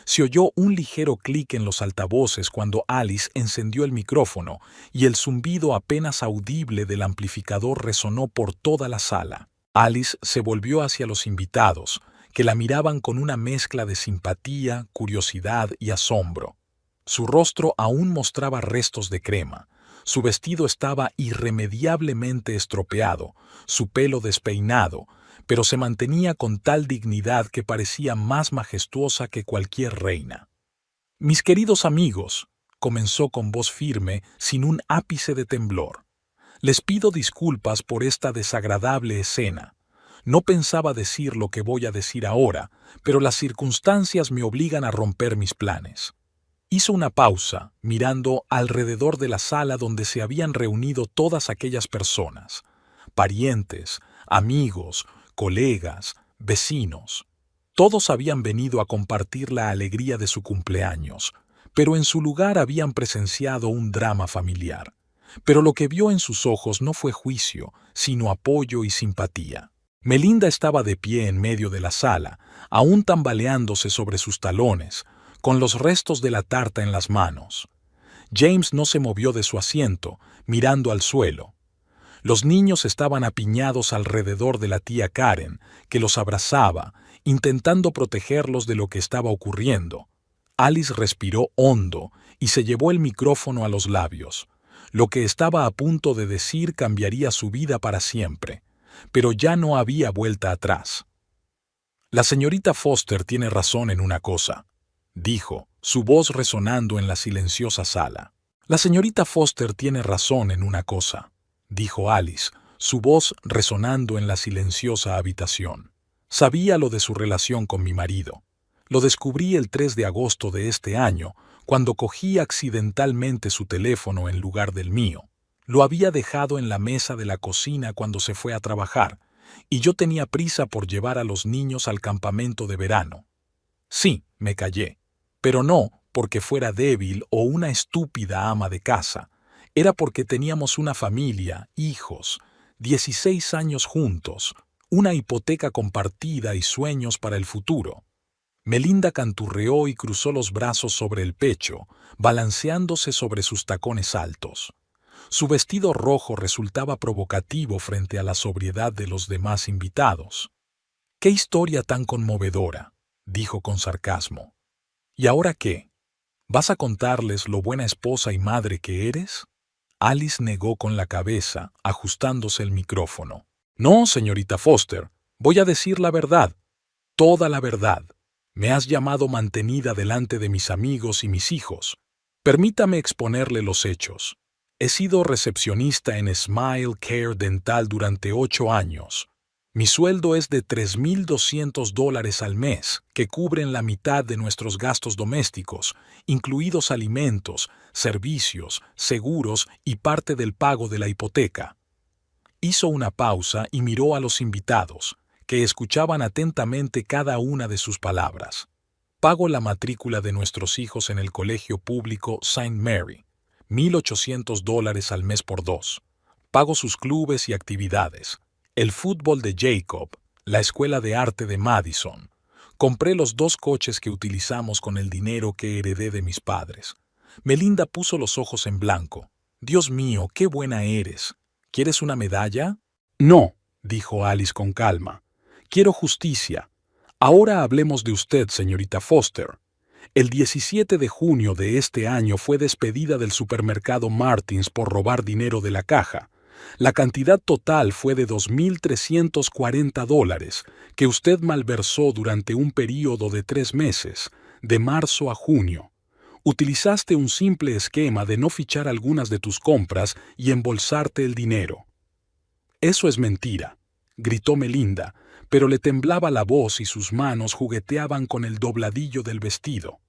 Se oyó un ligero clic en los altavoces cuando Alice encendió el micrófono y el zumbido apenas audible del amplificador resonó por toda la sala. Alice se volvió hacia los invitados, que la miraban con una mezcla de simpatía, curiosidad y asombro. Su rostro aún mostraba restos de crema. Su vestido estaba irremediablemente estropeado, su pelo despeinado, pero se mantenía con tal dignidad que parecía más majestuosa que cualquier reina. «Mis queridos amigos», comenzó con voz firme, sin un ápice de temblor, «les pido disculpas por esta desagradable escena. No pensaba decir lo que voy a decir ahora, pero las circunstancias me obligan a romper mis planes». Hizo una pausa, mirando alrededor de la sala donde se habían reunido todas aquellas personas, parientes, amigos, colegas, vecinos. Todos habían venido a compartir la alegría de su cumpleaños, pero en su lugar habían presenciado un drama familiar. Pero lo que vio en sus ojos no fue juicio, sino apoyo y simpatía. Melinda estaba de pie en medio de la sala, aún tambaleándose sobre sus talones, con los restos de la tarta en las manos. James no se movió de su asiento, mirando al suelo. Los niños estaban apiñados alrededor de la tía Karen, que los abrazaba, intentando protegerlos de lo que estaba ocurriendo. Alice respiró hondo y se llevó el micrófono a los labios. Lo que estaba a punto de decir cambiaría su vida para siempre, pero ya no había vuelta atrás. «La señorita Foster tiene razón en una cosa», dijo, su voz resonando en la silenciosa sala. «La señorita Foster tiene razón en una cosa», dijo Alice, su voz resonando en la silenciosa habitación. «Sabía lo de su relación con mi marido. Lo descubrí el 3 de agosto de este año, cuando cogí accidentalmente su teléfono en lugar del mío. Lo había dejado en la mesa de la cocina cuando se fue a trabajar, y yo tenía prisa por llevar a los niños al campamento de verano. Sí, me callé, pero no porque fuera débil o una estúpida ama de casa. Era porque teníamos una familia, hijos, 16 años juntos, una hipoteca compartida y sueños para el futuro». Melinda canturreó y cruzó los brazos sobre el pecho, balanceándose sobre sus tacones altos. Su vestido rojo resultaba provocativo frente a la sobriedad de los demás invitados. «¡Qué historia tan conmovedora!», dijo con sarcasmo. «¿Y ahora qué? ¿Vas a contarles lo buena esposa y madre que eres?». Alice negó con la cabeza, ajustándose el micrófono. «No, señorita Foster, voy a decir la verdad, toda la verdad. Me has llamado mantenida delante de mis amigos y mis hijos. Permítame exponerle los hechos. He sido recepcionista en Smile Care Dental durante 8 años. Mi sueldo es de $3,200 al mes, que cubren la mitad de nuestros gastos domésticos, incluidos alimentos, servicios, seguros y parte del pago de la hipoteca». Hizo una pausa y miró a los invitados, que escuchaban atentamente cada una de sus palabras. «Pago la matrícula de nuestros hijos en el colegio público St. Mary, $1,800 al mes por 2. Pago sus clubes y actividades, el fútbol de Jacob, la escuela de arte de Madison. Compré los 2 coches que utilizamos con el dinero que heredé de mis padres». Melinda puso los ojos en blanco. «Dios mío, qué buena eres. ¿Quieres una medalla?». «No», dijo Alice con calma. «Quiero justicia. Ahora hablemos de usted, señorita Foster. El 17 de junio de este año fue despedida del supermercado Martins por robar dinero de la caja. La cantidad total fue de $2,340, que usted malversó durante un período de 3 meses, de marzo a junio. Utilizaste un simple esquema de no fichar algunas de tus compras y embolsarte el dinero». «Eso es mentira», gritó Melinda, pero le temblaba la voz y sus manos jugueteaban con el dobladillo del vestido.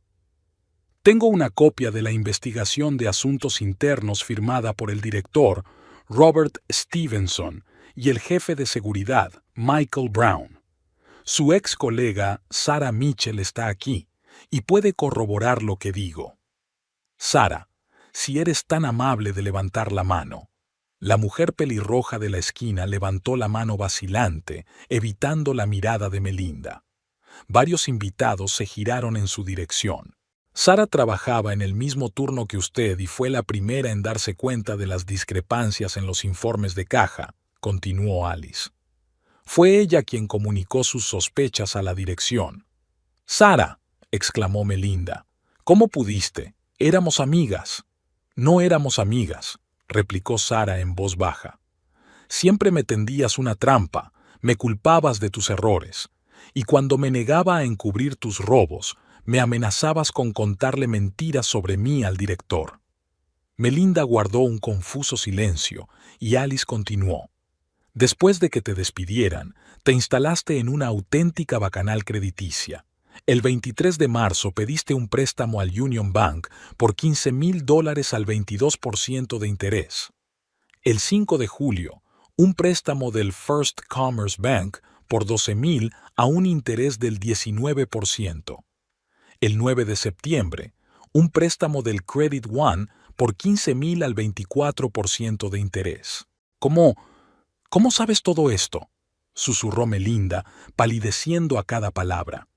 «Tengo una copia de la investigación de asuntos internos firmada por el director, Robert Stevenson, y el jefe de seguridad, Michael Brown. Su ex colega, Sarah Mitchell, está aquí y puede corroborar lo que digo». «Sarah, si eres tan amable de levantar la mano». La mujer pelirroja de la esquina levantó la mano vacilante, evitando la mirada de Melinda. Varios invitados se giraron en su dirección. «Sarah trabajaba en el mismo turno que usted y fue la primera en darse cuenta de las discrepancias en los informes de caja», continuó Alice. Fue ella quien comunicó sus sospechas a la dirección. «Sara», exclamó Melinda, «¿cómo pudiste? Éramos amigas». «No éramos amigas», replicó Sara en voz baja. «Siempre me tendías una trampa, me culpabas de tus errores, y cuando me negaba a encubrir tus robos, me amenazabas con contarle mentiras sobre mí al director». Melinda guardó un confuso silencio y Alice continuó. «Después de que te despidieran, te instalaste en una auténtica bacanal crediticia. El 23 de marzo pediste un préstamo al Union Bank por $15,000 al 22% de interés. El 5 de julio, un préstamo del First Commerce Bank por $12,000 a un interés del 19%. El 9 de septiembre, un préstamo del Credit One por $15,000 al 24% de interés. ¿Cómo sabes todo esto?», susurró Melinda, palideciendo a cada palabra.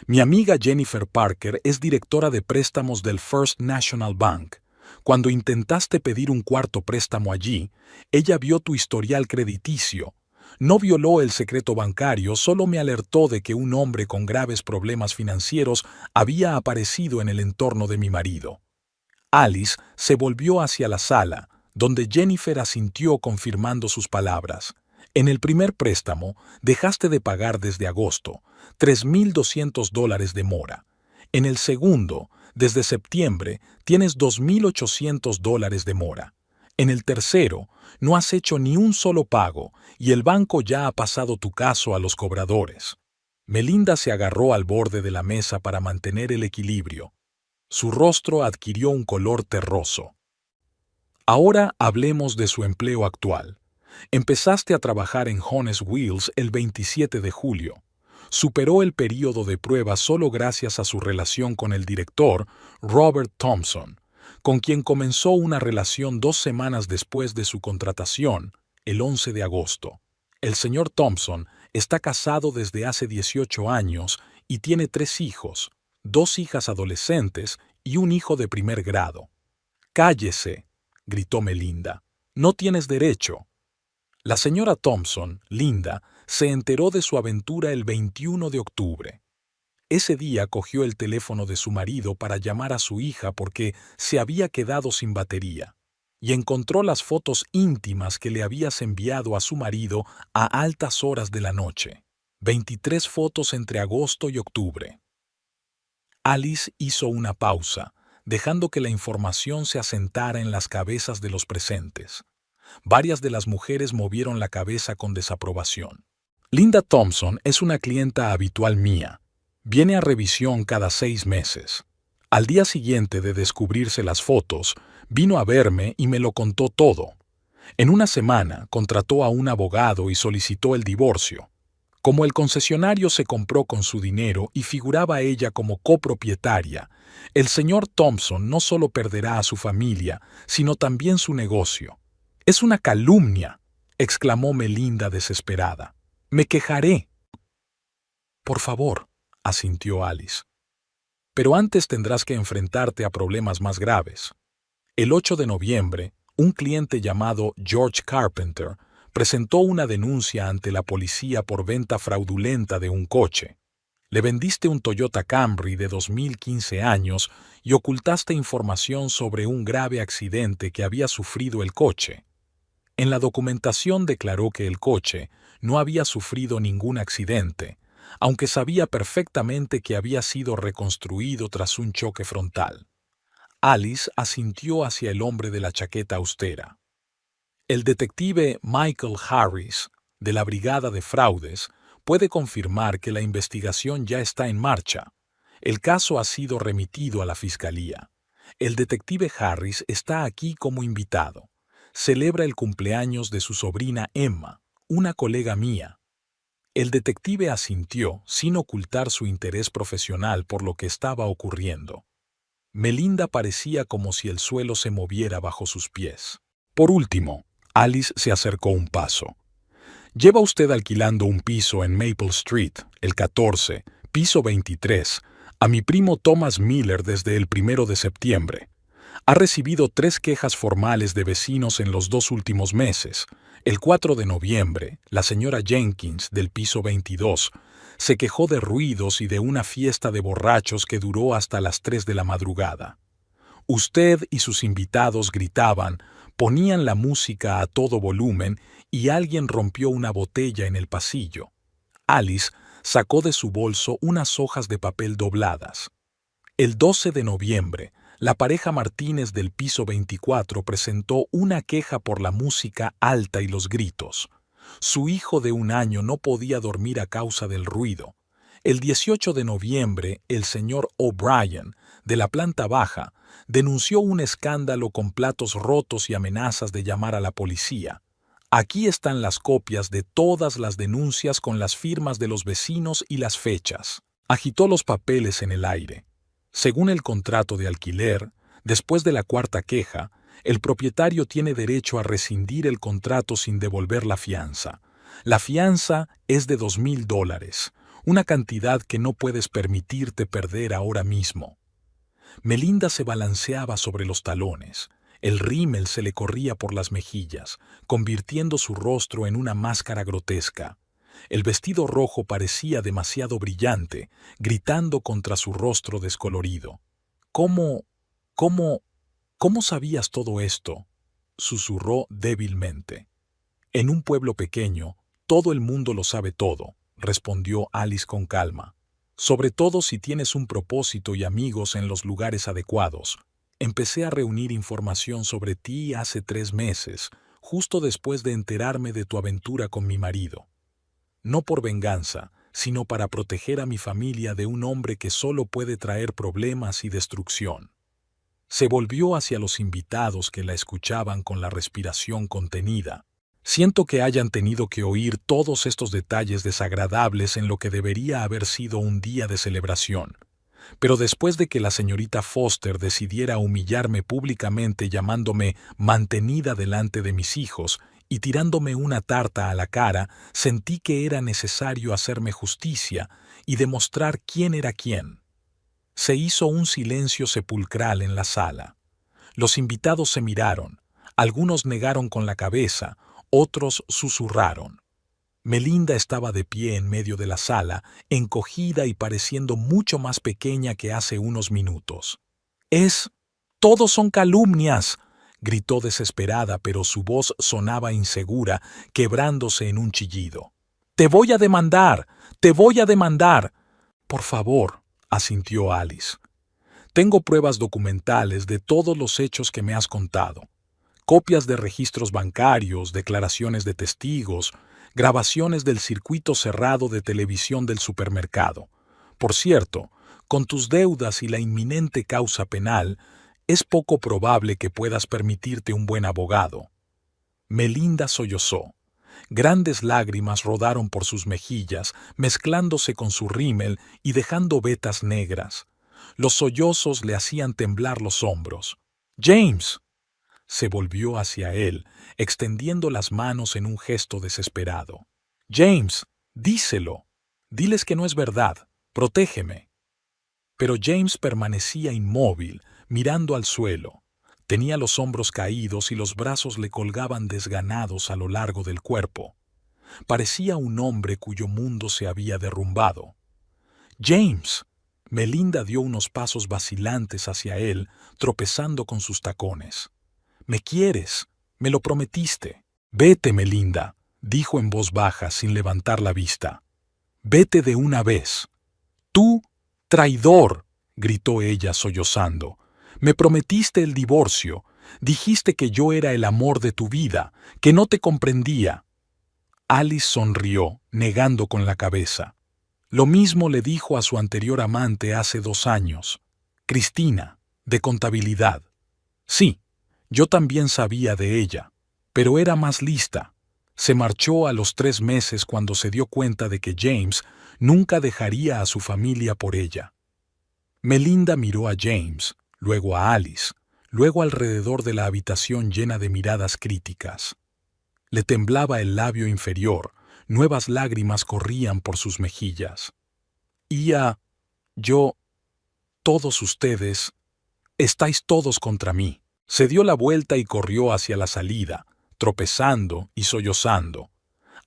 «Mi amiga Jennifer Parker es directora de préstamos del First National Bank. Cuando intentaste pedir un cuarto préstamo allí, ella vio tu historial crediticio. No violó el secreto bancario, solo me alertó de que un hombre con graves problemas financieros había aparecido en el entorno de mi marido». Alice se volvió hacia la sala, donde Jennifer asintió confirmando sus palabras. «En el primer préstamo, dejaste de pagar desde agosto, $3,200 de mora. En el segundo, desde septiembre, tienes $2,800 de mora. En el tercero, no has hecho ni un solo pago y el banco ya ha pasado tu caso a los cobradores». Melinda se agarró al borde de la mesa para mantener el equilibrio. Su rostro adquirió un color terroso. «Ahora hablemos de su empleo actual. Empezaste a trabajar en Honest Wheels el 27 de julio. Superó el período de prueba solo gracias a su relación con el director, Robert Thompson, con quien comenzó una relación 2 semanas después de su contratación, el 11 de agosto. El señor Thompson está casado desde hace 18 años y tiene 3 hijos, 2 hijas adolescentes y un hijo de primer grado». «Cállese», gritó Melinda. «No tienes derecho». La señora Thompson, Linda, se enteró de su aventura el 21 de octubre. Ese día cogió el teléfono de su marido para llamar a su hija porque se había quedado sin batería, y encontró las fotos íntimas que le habías enviado a su marido a altas horas de la noche. 23 fotos entre agosto y octubre. Alice hizo una pausa, dejando que la información se asentara en las cabezas de los presentes. Varias de las mujeres movieron la cabeza con desaprobación. «Linda Thompson es una clienta habitual mía. Viene a revisión cada 6 meses. Al día siguiente de descubrirse las fotos, vino a verme y me lo contó todo. En una semana contrató a un abogado y solicitó el divorcio. Como el concesionario se compró con su dinero y figuraba ella como copropietaria, el señor Thompson no solo perderá a su familia, sino también su negocio». «Es una calumnia», exclamó Melinda desesperada. «Me quejaré». «Por favor», asintió Alice. «Pero antes tendrás que enfrentarte a problemas más graves». El 8 de noviembre, un cliente llamado George Carpenter presentó una denuncia ante la policía por venta fraudulenta de un coche. Le vendiste un Toyota Camry de 2015 años y ocultaste información sobre un grave accidente que había sufrido el coche. En la documentación declaró que el coche no había sufrido ningún accidente, aunque sabía perfectamente que había sido reconstruido tras un choque frontal. Alice asintió hacia el hombre de la chaqueta austera. «El detective Michael Harris, de la Brigada de Fraudes, puede confirmar que la investigación ya está en marcha. El caso ha sido remitido a la Fiscalía. El detective Harris está aquí como invitado. Celebra el cumpleaños de su sobrina Emma, una colega mía». El detective asintió sin ocultar su interés profesional por lo que estaba ocurriendo. Melinda parecía como si el suelo se moviera bajo sus pies. Por último, Alice se acercó un paso. «Lleva usted alquilando un piso en Maple Street, el 14, piso 23, a mi primo Thomas Miller desde el 1 de septiembre. Ha recibido 3 quejas formales de vecinos en los 2 últimos meses. El 4 de noviembre, la señora Jenkins, del piso 22, se quejó de ruidos y de una fiesta de borrachos que duró hasta las 3 de la madrugada. Usted y sus invitados gritaban, ponían la música a todo volumen y alguien rompió una botella en el pasillo. Alice sacó de su bolso unas hojas de papel dobladas. El 12 de noviembre, la pareja Martínez del piso 24 presentó una queja por la música alta y los gritos. Su hijo de 1 año no podía dormir a causa del ruido. El 18 de noviembre, el señor O'Brien, de la planta baja, denunció un escándalo con platos rotos y amenazas de llamar a la policía. Aquí están las copias de todas las denuncias con las firmas de los vecinos y las fechas. Agitó los papeles en el aire. Según el contrato de alquiler, después de la cuarta queja, el propietario tiene derecho a rescindir el contrato sin devolver la fianza. La fianza es de $2,000, una cantidad que no puedes permitirte perder ahora mismo. Melinda se balanceaba sobre los talones. El rímel se le corría por las mejillas, convirtiendo su rostro en una máscara grotesca. El vestido rojo parecía demasiado brillante, gritando contra su rostro descolorido. ¿Cómo sabías todo esto?, susurró débilmente. En un pueblo pequeño, todo el mundo lo sabe todo, respondió Alice con calma. Sobre todo si tienes un propósito y amigos en los lugares adecuados. Empecé a reunir información sobre ti hace 3 meses, justo después de enterarme de tu aventura con mi marido. No por venganza, sino para proteger a mi familia de un hombre que solo puede traer problemas y destrucción. Se volvió hacia los invitados que la escuchaban con la respiración contenida. Siento que hayan tenido que oír todos estos detalles desagradables en lo que debería haber sido un día de celebración. Pero después de que la señorita Foster decidiera humillarme públicamente llamándome mantenida delante de mis hijos y tirándome una tarta a la cara, sentí que era necesario hacerme justicia y demostrar quién era quién. Se hizo un silencio sepulcral en la sala. Los invitados se miraron, algunos negaron con la cabeza, otros susurraron. Melinda estaba de pie en medio de la sala, encogida y pareciendo mucho más pequeña que hace unos minutos. «Todos son calumnias», gritó desesperada, pero su voz sonaba insegura, quebrándose en un chillido. «Te voy a demandar, te voy a demandar». «Por favor», asintió Alice. «Tengo pruebas documentales de todos los hechos que me has contado. Copias de registros bancarios, declaraciones de testigos, grabaciones del circuito cerrado de televisión del supermercado. Por cierto, con tus deudas y la inminente causa penal, es poco probable que puedas permitirte un buen abogado». Melinda sollozó. Grandes lágrimas rodaron por sus mejillas, mezclándose con su rímel y dejando vetas negras. Los sollozos le hacían temblar los hombros. «James». Se volvió hacia él, extendiendo las manos en un gesto desesperado. «James, díselo. Diles que no es verdad. Protégeme». Pero James permanecía inmóvil, mirando al suelo. Tenía los hombros caídos y los brazos le colgaban desganados a lo largo del cuerpo. Parecía un hombre cuyo mundo se había derrumbado. «James». Melinda dio unos pasos vacilantes hacia él, tropezando con sus tacones. «Me quieres, me lo prometiste». «Vete, Melinda», dijo en voz baja sin levantar la vista. «Vete de una vez». «Tú, traidor», gritó ella sollozando. «Me prometiste el divorcio. Dijiste que yo era el amor de tu vida, que no te comprendía». Alice sonrió, negando con la cabeza. Lo mismo le dijo a su anterior amante hace 2 años, Cristina, de contabilidad. Sí, yo también sabía de ella, pero era más lista. Se marchó a los 3 meses cuando se dio cuenta de que James nunca dejaría a su familia por ella. Melinda miró a James, luego a Alice, luego alrededor de la habitación llena de miradas críticas. Le temblaba el labio inferior, nuevas lágrimas corrían por sus mejillas. Todos ustedes, estáis todos contra mí. Se dio la vuelta y corrió hacia la salida, tropezando y sollozando.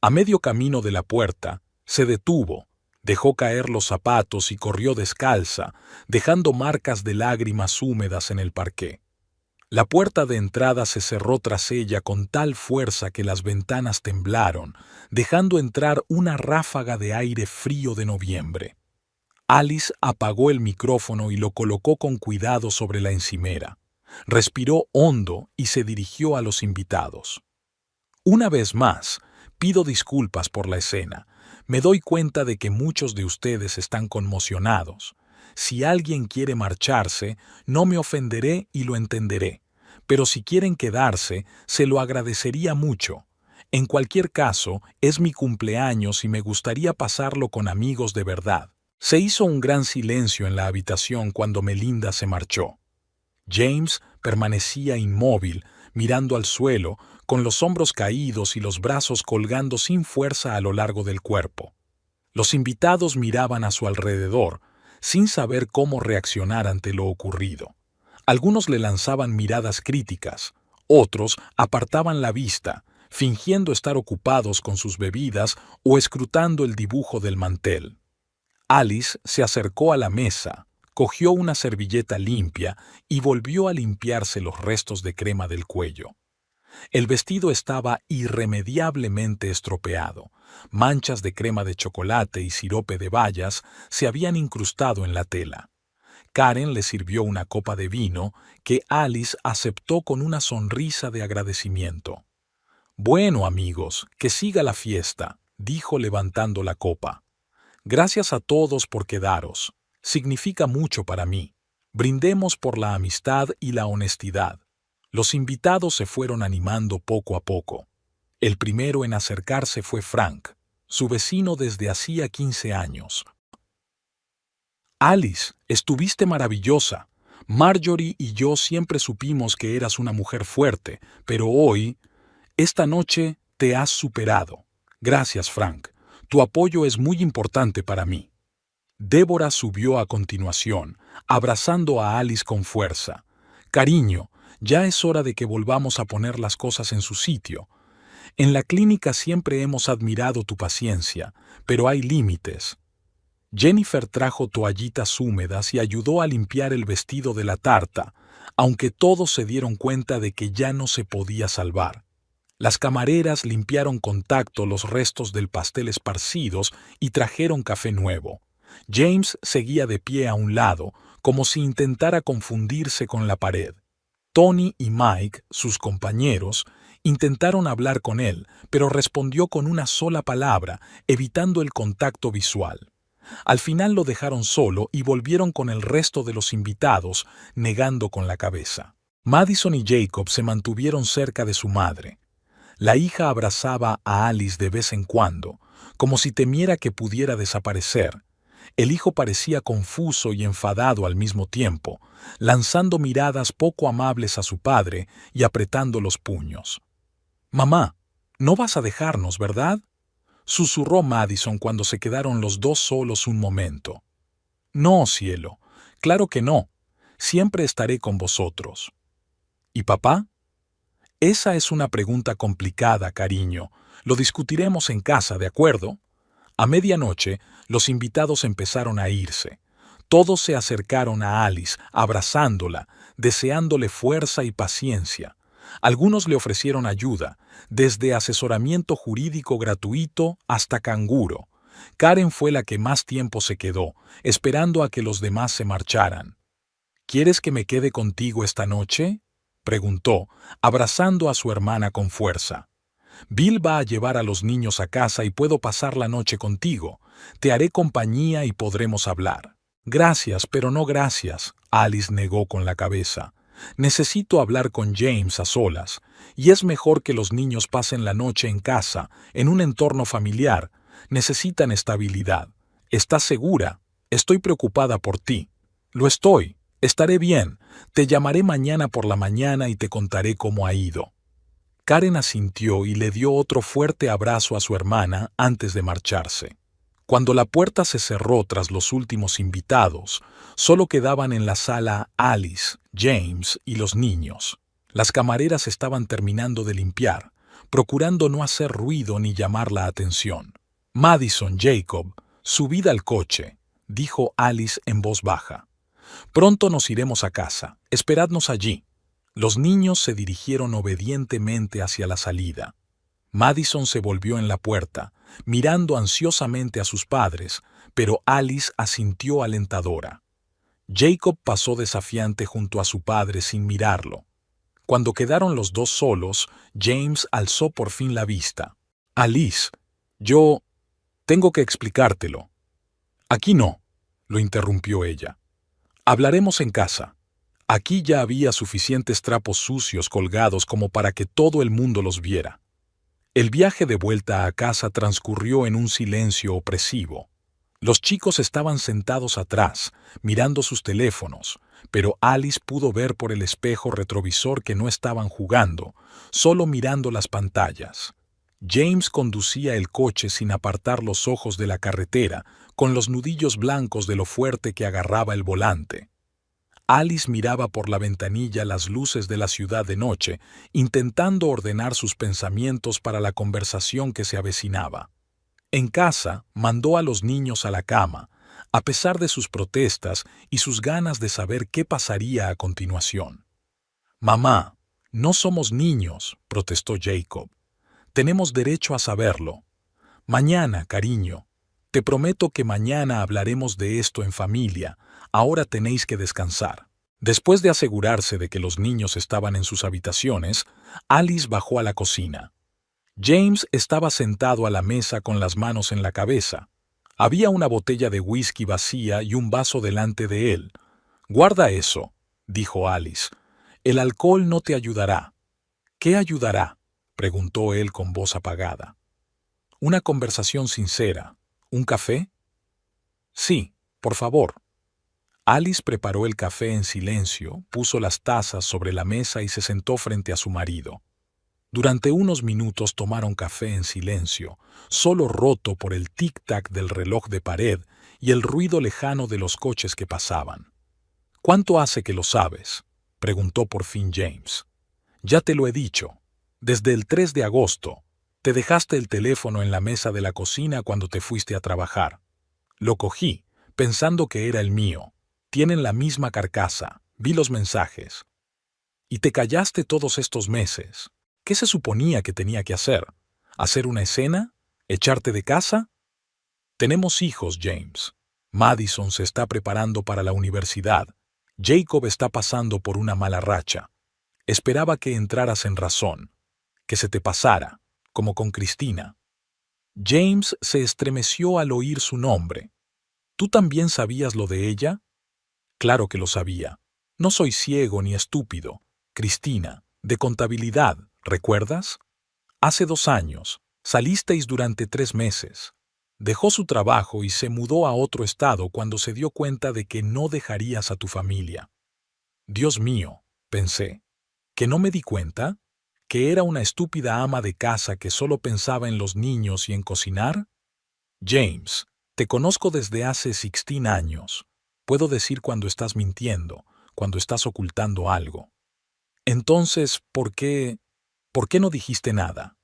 A medio camino de la puerta, se detuvo, dejó caer los zapatos y corrió descalza, dejando marcas de lágrimas húmedas en el parqué. La puerta de entrada se cerró tras ella con tal fuerza que las ventanas temblaron, dejando entrar una ráfaga de aire frío de noviembre. Alice apagó el micrófono y lo colocó con cuidado sobre la encimera. Respiró hondo y se dirigió a los invitados. Una vez más, pido disculpas por la escena. Me doy cuenta de que muchos de ustedes están conmocionados. Si alguien quiere marcharse, no me ofenderé y lo entenderé. Pero si quieren quedarse, se lo agradecería mucho. En cualquier caso, es mi cumpleaños y me gustaría pasarlo con amigos de verdad. Se hizo un gran silencio en la habitación cuando Melinda se marchó. James permanecía inmóvil, mirando al suelo, con los hombros caídos y los brazos colgando sin fuerza a lo largo del cuerpo. Los invitados miraban a su alrededor, sin saber cómo reaccionar ante lo ocurrido. Algunos le lanzaban miradas críticas, otros apartaban la vista, fingiendo estar ocupados con sus bebidas o escrutando el dibujo del mantel. Alice se acercó a la mesa, cogió una servilleta limpia y volvió a limpiarse los restos de crema del cuello. El vestido estaba irremediablemente estropeado. Manchas de crema de chocolate y sirope de bayas se habían incrustado en la tela. Karen le sirvió una copa de vino que Alice aceptó con una sonrisa de agradecimiento. «Bueno, amigos, que siga la fiesta», dijo levantando la copa. «Gracias a todos por quedaros. Significa mucho para mí. Brindemos por la amistad y la honestidad». Los invitados se fueron animando poco a poco. El primero en acercarse fue Frank, su vecino desde hacía 15 años. «Alice, estuviste maravillosa. Marjorie y yo siempre supimos que eras una mujer fuerte, pero hoy, esta noche, te has superado. Gracias, Frank. Tu apoyo es muy importante para mí». Débora subió a continuación, abrazando a Alice con fuerza. «Cariño, ya es hora de que volvamos a poner las cosas en su sitio. En la clínica siempre hemos admirado tu paciencia, pero hay límites». Jennifer trajo toallitas húmedas y ayudó a limpiar el vestido de la tarta, aunque todos se dieron cuenta de que ya no se podía salvar. Las camareras limpiaron con tacto los restos del pastel esparcidos y trajeron café nuevo. James seguía de pie a un lado, como si intentara confundirse con la pared. Tony y Mike, sus compañeros, intentaron hablar con él, pero respondió con una sola palabra, evitando el contacto visual. Al final lo dejaron solo y volvieron con el resto de los invitados, negando con la cabeza. Madison y Jacob se mantuvieron cerca de su madre. La hija abrazaba a Alice de vez en cuando, como si temiera que pudiera desaparecer. El hijo parecía confuso y enfadado al mismo tiempo, lanzando miradas poco amables a su padre y apretando los puños. «Mamá, no vas a dejarnos, ¿verdad?», susurró Madison cuando se quedaron los dos solos un momento. «No, cielo, claro que no. Siempre estaré con vosotros». «¿Y papá?». «Esa es una pregunta complicada, cariño. Lo discutiremos en casa, ¿de acuerdo?». A medianoche, los invitados empezaron a irse. Todos se acercaron a Alice, abrazándola, deseándole fuerza y paciencia. Algunos le ofrecieron ayuda, desde asesoramiento jurídico gratuito hasta canguro. Karen fue la que más tiempo se quedó, esperando a que los demás se marcharan. «¿Quieres que me quede contigo esta noche?», preguntó, abrazando a su hermana con fuerza. «Bill va a llevar a los niños a casa y puedo pasar la noche contigo. Te haré compañía y podremos hablar». «Gracias, pero no gracias», Alice negó con la cabeza. «Necesito hablar con James a solas, y es mejor que los niños pasen la noche en casa, en un entorno familiar. Necesitan estabilidad. ¿Estás segura? Estoy preocupada por ti». «Lo estoy. Estaré bien. Te llamaré mañana por la mañana y te contaré cómo ha ido». Karen asintió y le dio otro fuerte abrazo a su hermana antes de marcharse. Cuando la puerta se cerró tras los últimos invitados, solo quedaban en la sala Alice, James y los niños. Las camareras estaban terminando de limpiar. procurando no hacer ruido ni llamar la atención. «Madison, Jacob, subid al coche», dijo Alice en voz baja. «Pronto nos iremos a casa. Esperadnos allí». Los niños se dirigieron obedientemente hacia la salida. Madison se volvió en la puerta, mirando ansiosamente a sus padres, pero Alice asintió alentadora. Jacob pasó desafiante junto a su padre sin mirarlo. Cuando quedaron los dos solos, James alzó por fin la vista. «Alice, yo tengo que explicártelo». «Aquí no», lo interrumpió ella. «Hablaremos en casa. Aquí ya había suficientes trapos sucios colgados como para que todo el mundo los viera». El viaje de vuelta a casa transcurrió en un silencio opresivo. Los chicos estaban sentados atrás, mirando sus teléfonos, pero Alice pudo ver por el espejo retrovisor que no estaban jugando, solo mirando las pantallas. James conducía el coche sin apartar los ojos de la carretera, con los nudillos blancos de lo fuerte que agarraba el volante. Alice miraba por la ventanilla las luces de la ciudad de noche, intentando ordenar sus pensamientos para la conversación que se avecinaba. En casa, mandó a los niños a la cama, a pesar de sus protestas y sus ganas de saber qué pasaría a continuación. «Mamá, no somos niños», protestó Jacob. «Tenemos derecho a saberlo. Mañana, cariño. Te prometo que mañana hablaremos de esto en familia. Ahora tenéis que descansar». Después de asegurarse de que los niños estaban en sus habitaciones, Alice bajó a la cocina. James estaba sentado a la mesa con las manos en la cabeza. Había una botella de whisky vacía y un vaso delante de él. «Guarda eso», dijo Alice. «El alcohol no te ayudará». «¿Qué ayudará?», preguntó él con voz apagada. «Una conversación sincera. ¿Un café?». «Sí, por favor». Alice preparó el café en silencio, puso las tazas sobre la mesa y se sentó frente a su marido. Durante unos minutos tomaron café en silencio, solo roto por el tic-tac del reloj de pared y el ruido lejano de los coches que pasaban. «¿Cuánto hace que lo sabes?», preguntó por fin James. «Ya te lo he dicho. Desde el 3 de agosto. Te dejaste el teléfono en la mesa de la cocina cuando te fuiste a trabajar. Lo cogí, pensando que era el mío. Tienen la misma carcasa. Vi los mensajes. Y te callaste todos estos meses. ¿Qué se suponía que tenía que hacer? ¿Hacer una escena? ¿Echarte de casa? Tenemos hijos, James. Madison se está preparando para la universidad. Jacob está pasando por una mala racha. Esperaba que entraras en razón, que se te pasara, como con Cristina. James se estremeció al oír su nombre. ¿Tú también sabías lo de ella? Claro que lo sabía. No soy ciego ni estúpido. Cristina, de contabilidad, ¿recuerdas? Hace 2 años, salisteis durante 3 meses. Dejó su trabajo y se mudó a otro estado cuando se dio cuenta de que no dejarías a tu familia. Dios mío, pensé, ¿que no me di cuenta? ¿Que era una estúpida ama de casa que solo pensaba en los niños y en cocinar? James, te conozco desde hace 16 años. Puedo decir cuando estás mintiendo, cuando estás ocultando algo. Entonces, ¿por qué no dijiste nada?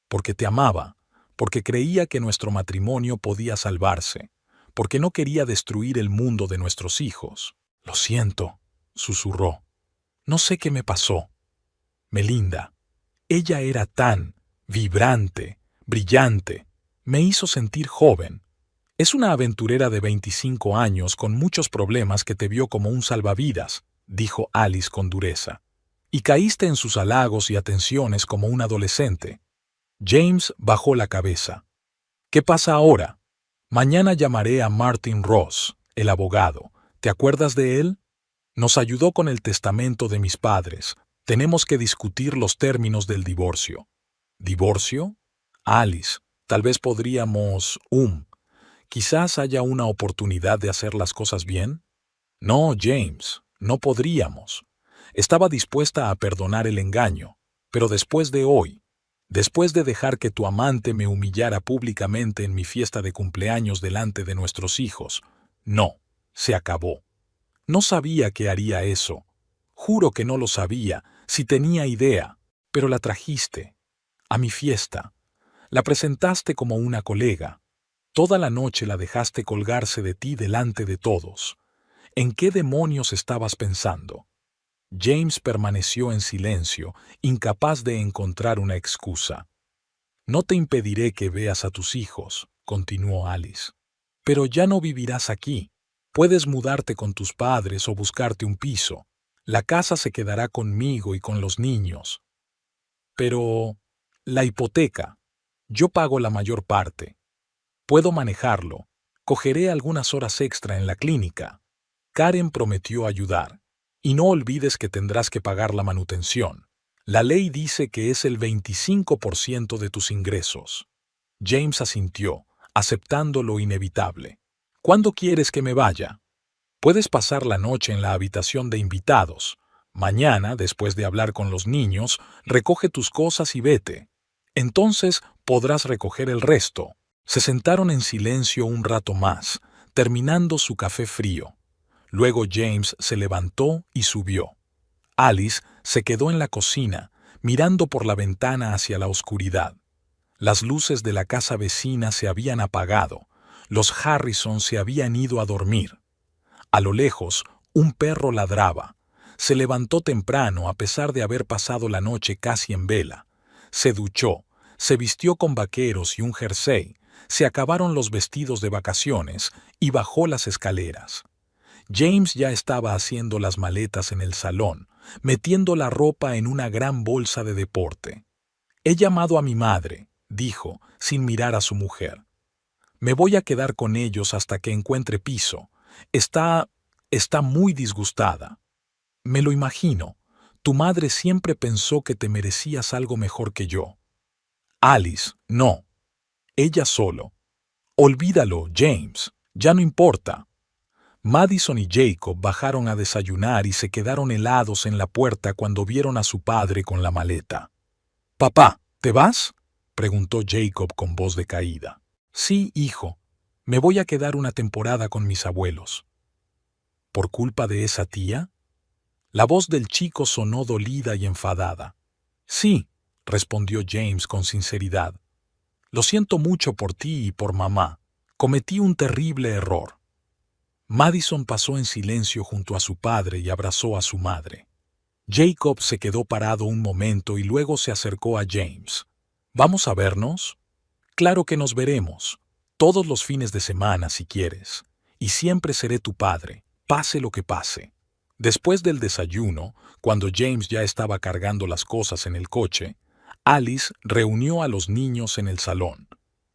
Porque te amaba, porque creía que nuestro matrimonio podía salvarse, porque no quería destruir el mundo de nuestros hijos. Lo siento, susurró. No sé qué me pasó. Melinda, ella era tan vibrante, brillante, me hizo sentir joven. Es una aventurera de 25 años con muchos problemas que te vio como un salvavidas, dijo Alice con dureza. Y caíste en sus halagos y atenciones como un adolescente. James bajó la cabeza. ¿Qué pasa ahora? Mañana llamaré a Martin Ross, el abogado. ¿Te acuerdas de él? Nos ayudó con el testamento de mis padres. Tenemos que discutir los términos del divorcio. ¿Divorcio? Alice, tal vez podríamos... Quizás haya una oportunidad de hacer las cosas bien. No, James, no podríamos. Estaba dispuesta a perdonar el engaño, pero después de hoy, después de dejar que tu amante me humillara públicamente en mi fiesta de cumpleaños delante de nuestros hijos, no, se acabó. No sabía que haría eso. Juro que no lo sabía, si tenía idea, pero la trajiste. A mi fiesta. La presentaste como una colega. Toda la noche la dejaste colgarse de ti delante de todos. ¿En qué demonios estabas pensando? James permaneció en silencio, incapaz de encontrar una excusa. No te impediré que veas a tus hijos, continuó Alice. Pero ya no vivirás aquí. Puedes mudarte con tus padres o buscarte un piso. La casa se quedará conmigo y con los niños. Pero... la hipoteca. Yo pago la mayor parte. Puedo manejarlo. Cogeré algunas horas extra en la clínica. Karen prometió ayudar. Y no olvides que tendrás que pagar la manutención. La ley dice que es el 25% de tus ingresos. James asintió, aceptando lo inevitable. ¿Cuándo quieres que me vaya? Puedes pasar la noche en la habitación de invitados. Mañana, después de hablar con los niños, recoge tus cosas y vete. Entonces podrás recoger el resto. Se sentaron en silencio un rato más, terminando su café frío. Luego James se levantó y subió. Alice se quedó en la cocina, mirando por la ventana hacia la oscuridad. Las luces de la casa vecina se habían apagado. Los Harrison se habían ido a dormir. A lo lejos, un perro ladraba. Se levantó temprano a pesar de haber pasado la noche casi en vela. Se duchó, se vistió con vaqueros y un jersey, se acabaron los vestidos de vacaciones y bajó las escaleras. James ya estaba haciendo las maletas en el salón, metiendo la ropa en una gran bolsa de deporte. «He llamado a mi madre», dijo, sin mirar a su mujer. «Me voy a quedar con ellos hasta que encuentre piso. Está muy disgustada». «Me lo imagino. Tu madre siempre pensó que te merecías algo mejor que yo». «Alice, no. Ella solo». «Olvídalo, James. Ya no importa». Madison y Jacob bajaron a desayunar y se quedaron helados en la puerta cuando vieron a su padre con la maleta. «Papá, ¿te vas?», preguntó Jacob con voz decaída. «Sí, hijo. Me voy a quedar una temporada con mis abuelos». «¿Por culpa de esa tía?». La voz del chico sonó dolida y enfadada. «Sí», respondió James con sinceridad. «Lo siento mucho por ti y por mamá. Cometí un terrible error». Madison pasó en silencio junto a su padre y abrazó a su madre. Jacob se quedó parado un momento y luego se acercó a James. «¿Vamos a vernos?». «Claro que nos veremos. Todos los fines de semana, si quieres. Y siempre seré tu padre, pase lo que pase». Después del desayuno, cuando James ya estaba cargando las cosas en el coche, Alice reunió a los niños en el salón.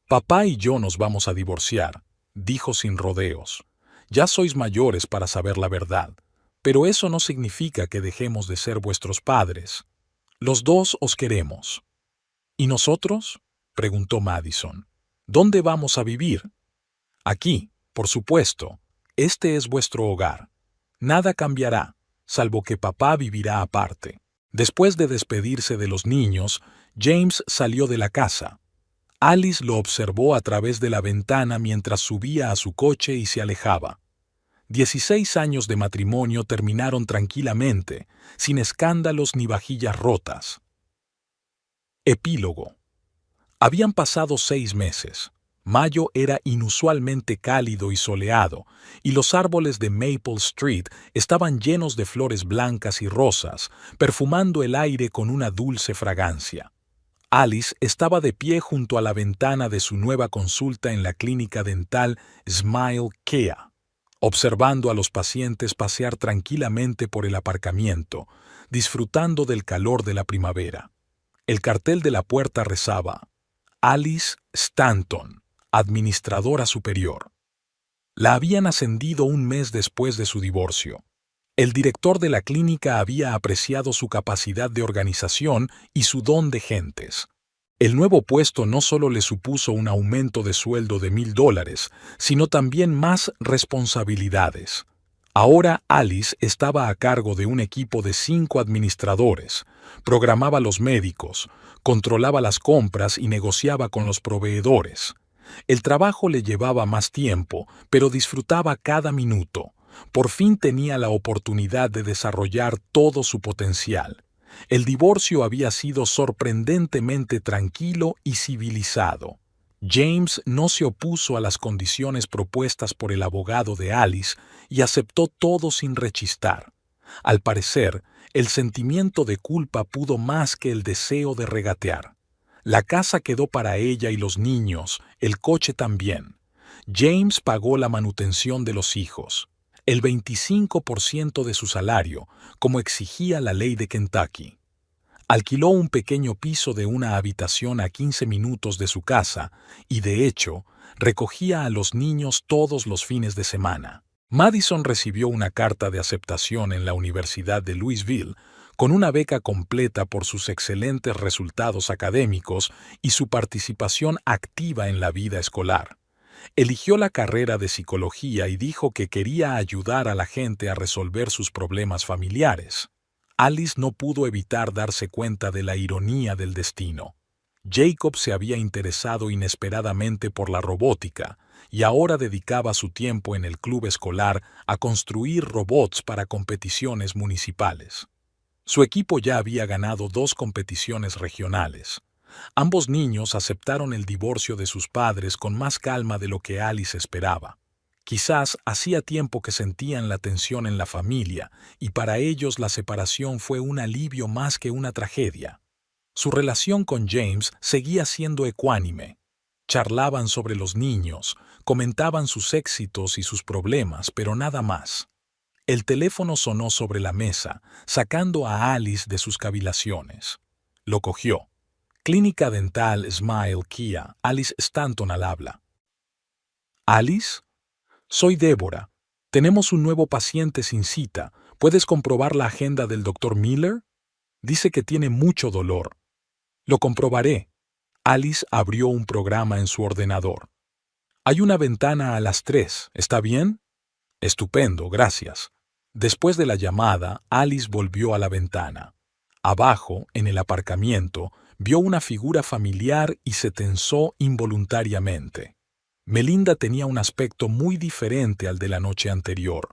«Papá y yo nos vamos a divorciar», dijo sin rodeos. «Ya sois mayores para saber la verdad, pero eso no significa que dejemos de ser vuestros padres. Los dos os queremos». «¿Y nosotros?», preguntó Madison. «¿Dónde vamos a vivir?». «Aquí, por supuesto. Este es vuestro hogar. Nada cambiará, salvo que papá vivirá aparte». Después de despedirse de los niños, James salió de la casa. Alice lo observó a través de la ventana mientras subía a su coche y se alejaba. 16 años de matrimonio terminaron tranquilamente, sin escándalos ni vajillas rotas. Epílogo. Habían pasado 6 meses. Mayo era inusualmente cálido y soleado, y los árboles de Maple Street estaban llenos de flores blancas y rosas, perfumando el aire con una dulce fragancia. Alice estaba de pie junto a la ventana de su nueva consulta en la clínica dental Smile Care, observando a los pacientes pasear tranquilamente por el aparcamiento, disfrutando del calor de la primavera. El cartel de la puerta rezaba: Alice Stanton, administradora superior. La habían ascendido un mes después de su divorcio. El director de la clínica había apreciado su capacidad de organización y su don de gentes. El nuevo puesto no solo le supuso un aumento de sueldo de $1,000, sino también más responsabilidades. Ahora Alice estaba a cargo de un equipo de 5 administradores, programaba los médicos, controlaba las compras y negociaba con los proveedores. El trabajo le llevaba más tiempo, pero disfrutaba cada minuto. Por fin tenía la oportunidad de desarrollar todo su potencial. El divorcio había sido sorprendentemente tranquilo y civilizado. James no se opuso a las condiciones propuestas por el abogado de Alice y aceptó todo sin rechistar. Al parecer, el sentimiento de culpa pudo más que el deseo de regatear. La casa quedó para ella y los niños, el coche también. James pagó la manutención de los hijos, el 25% de su salario, como exigía la ley de Kentucky. Alquiló un pequeño piso de una habitación a 15 minutos de su casa y, de hecho, recogía a los niños todos los fines de semana. Madison recibió una carta de aceptación en la Universidad de Louisville con una beca completa por sus excelentes resultados académicos y su participación activa en la vida escolar. Eligió la carrera de psicología y dijo que quería ayudar a la gente a resolver sus problemas familiares. Alice no pudo evitar darse cuenta de la ironía del destino. Jacob se había interesado inesperadamente por la robótica y ahora dedicaba su tiempo en el club escolar a construir robots para competiciones municipales. Su equipo ya había ganado 2 competiciones regionales. Ambos niños aceptaron el divorcio de sus padres con más calma de lo que Alice esperaba. Quizás hacía tiempo que sentían la tensión en la familia y para ellos la separación fue un alivio más que una tragedia. Su relación con James seguía siendo ecuánime. Charlaban sobre los niños, comentaban sus éxitos y sus problemas, pero nada más. El teléfono sonó sobre la mesa, sacando a Alice de sus cavilaciones. Lo cogió. Clínica Dental Smile Kia, Alice Stanton al habla. ¿Alice? Soy Débora. Tenemos un nuevo paciente sin cita. ¿Puedes comprobar la agenda del Dr. Miller? Dice que tiene mucho dolor. Lo comprobaré. Alice abrió un programa en su ordenador. Hay una ventana a las 3, ¿está bien? Estupendo, gracias. Después de la llamada, Alice volvió a la ventana. Abajo, en el aparcamiento, vio una figura familiar y se tensó involuntariamente. Melinda tenía un aspecto muy diferente al de la noche anterior.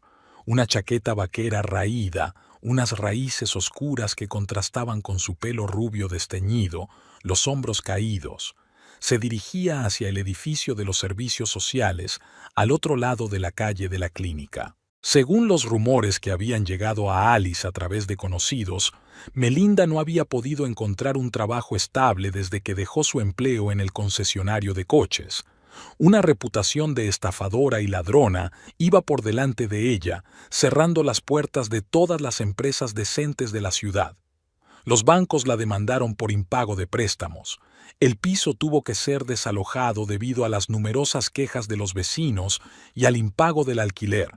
Una chaqueta vaquera raída, unas raíces oscuras que contrastaban con su pelo rubio desteñido, los hombros caídos. Se dirigía hacia el edificio de los servicios sociales, al otro lado de la calle de la clínica. Según los rumores que habían llegado a Alice a través de conocidos, Melinda no había podido encontrar un trabajo estable desde que dejó su empleo en el concesionario de coches. Una reputación de estafadora y ladrona iba por delante de ella, cerrando las puertas de todas las empresas decentes de la ciudad. Los bancos la demandaron por impago de préstamos. El piso tuvo que ser desalojado debido a las numerosas quejas de los vecinos y al impago del alquiler.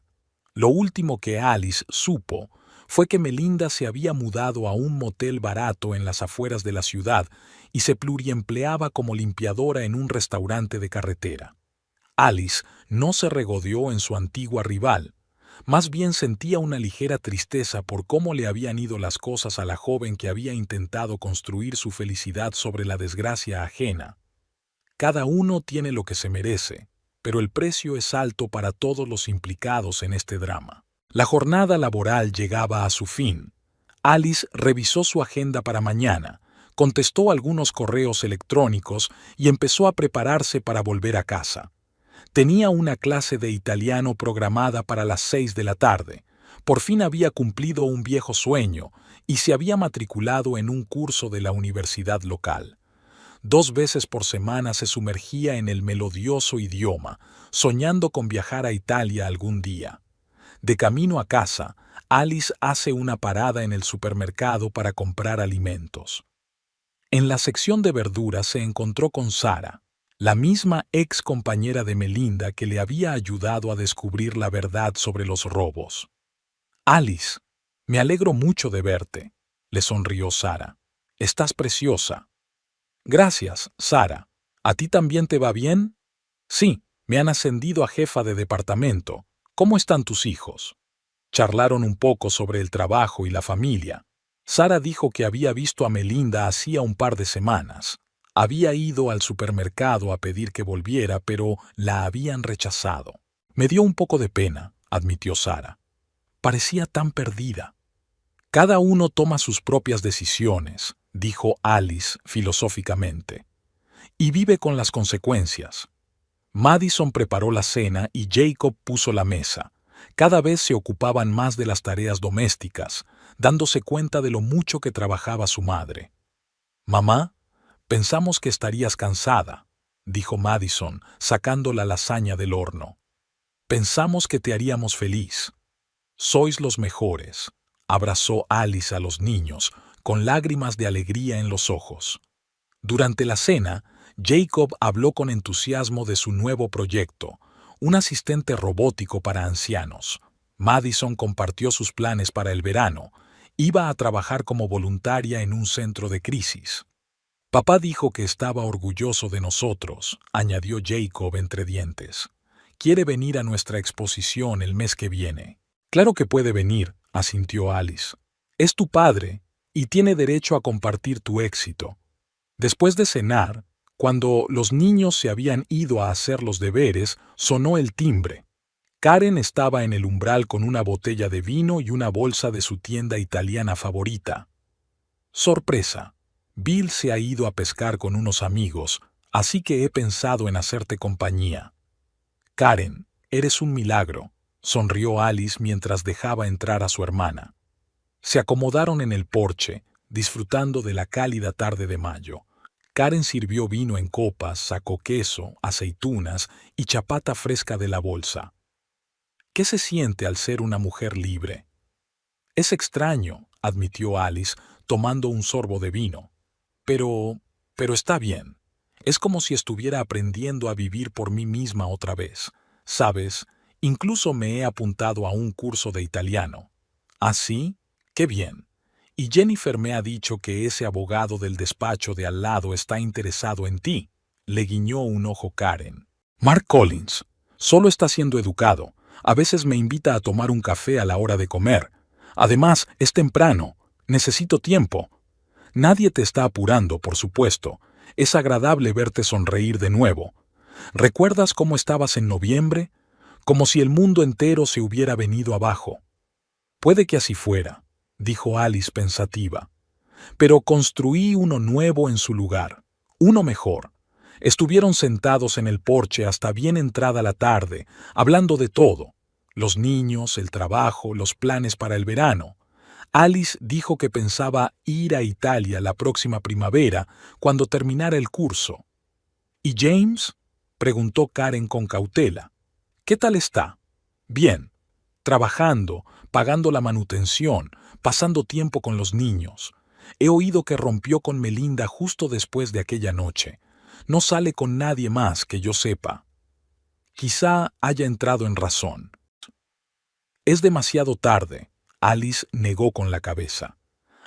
Lo último que Alice supo fue que Melinda se había mudado a un motel barato en las afueras de la ciudad y se pluriempleaba como limpiadora en un restaurante de carretera. Alice no se regodeó en su antigua rival, más bien sentía una ligera tristeza por cómo le habían ido las cosas a la joven que había intentado construir su felicidad sobre la desgracia ajena. Cada uno tiene lo que se merece, pero el precio es alto para todos los implicados en este drama. La jornada laboral llegaba a su fin. Alice revisó su agenda para mañana, contestó algunos correos electrónicos y empezó a prepararse para volver a casa. Tenía una clase de italiano programada para las 6 de la tarde. Por fin había cumplido un viejo sueño y se había matriculado en un curso de la universidad local. 2 veces por semana se sumergía en el melodioso idioma, soñando con viajar a Italia algún día. De camino a casa, Alice hace una parada en el supermercado para comprar alimentos. En la sección de verduras se encontró con Sara, la misma ex compañera de Melinda que le había ayudado a descubrir la verdad sobre los robos. «Alice, me alegro mucho de verte», le sonrió Sara. «Estás preciosa». «Gracias, Sara. ¿A ti también te va bien?» «Sí, me han ascendido a jefa de departamento. ¿Cómo están tus hijos?» Charlaron un poco sobre el trabajo y la familia. Sara dijo que había visto a Melinda hacía un par de semanas. Había ido al supermercado a pedir que volviera, pero la habían rechazado. «Me dio un poco de pena», admitió Sara. «Parecía tan perdida». Cada uno toma sus propias decisiones, dijo Alice filosóficamente, y vive con las consecuencias. Madison preparó la cena y Jacob puso la mesa. Cada vez se ocupaban más de las tareas domésticas, dándose cuenta de lo mucho que trabajaba su madre. «Mamá, pensamos que estarías cansada», dijo Madison, sacando la lasaña del horno. «Pensamos que te haríamos feliz». «Sois los mejores», abrazó Alice a los niños, con lágrimas de alegría en los ojos. Durante la cena, Jacob habló con entusiasmo de su nuevo proyecto, un asistente robótico para ancianos. Madison compartió sus planes para el verano. Iba a trabajar como voluntaria en un centro de crisis. «Papá dijo que estaba orgulloso de nosotros», añadió Jacob entre dientes. «Quiere venir a nuestra exposición el mes que viene». «Claro que puede venir», asintió Alice. «Es tu padre y tiene derecho a compartir tu éxito». Después de cenar, cuando los niños se habían ido a hacer los deberes, sonó el timbre. Karen estaba en el umbral con una botella de vino y una bolsa de su tienda italiana favorita. «Sorpresa. Bill se ha ido a pescar con unos amigos, así que he pensado en hacerte compañía». «Karen, eres un milagro», sonrió Alice mientras dejaba entrar a su hermana. Se acomodaron en el porche, disfrutando de la cálida tarde de mayo. Karen sirvió vino en copas, sacó queso, aceitunas y chapata fresca de la bolsa. «¿Qué se siente al ser una mujer libre?» «Es extraño», admitió Alice, tomando un sorbo de vino. Pero está bien. Es como si estuviera aprendiendo a vivir por mí misma otra vez. ¿Sabes? Incluso me he apuntado a un curso de italiano». «¿Ah, sí? ¡Qué bien! Y Jennifer me ha dicho que ese abogado del despacho de al lado está interesado en ti», le guiñó un ojo Karen. «Mark Collins. Solo está siendo educado. A veces me invita a tomar un café a la hora de comer. Además, es temprano. Necesito tiempo». «Nadie te está apurando, por supuesto. Es agradable verte sonreír de nuevo. ¿Recuerdas cómo estabas en noviembre? Como si el mundo entero se hubiera venido abajo». «Puede que así fuera», dijo Alice pensativa. «Pero construí uno nuevo en su lugar, uno mejor». Estuvieron sentados en el porche hasta bien entrada la tarde, hablando de todo: los niños, el trabajo, los planes para el verano. Alice dijo que pensaba ir a Italia la próxima primavera, cuando terminara el curso. «¿Y James?», preguntó Karen con cautela. «¿Qué tal está?» «Bien. Trabajando, pagando la manutención, pasando tiempo con los niños. He oído que rompió con Melinda justo después de aquella noche. No sale con nadie más que yo sepa». «Quizá haya entrado en razón». «Es demasiado tarde», Alice negó con la cabeza.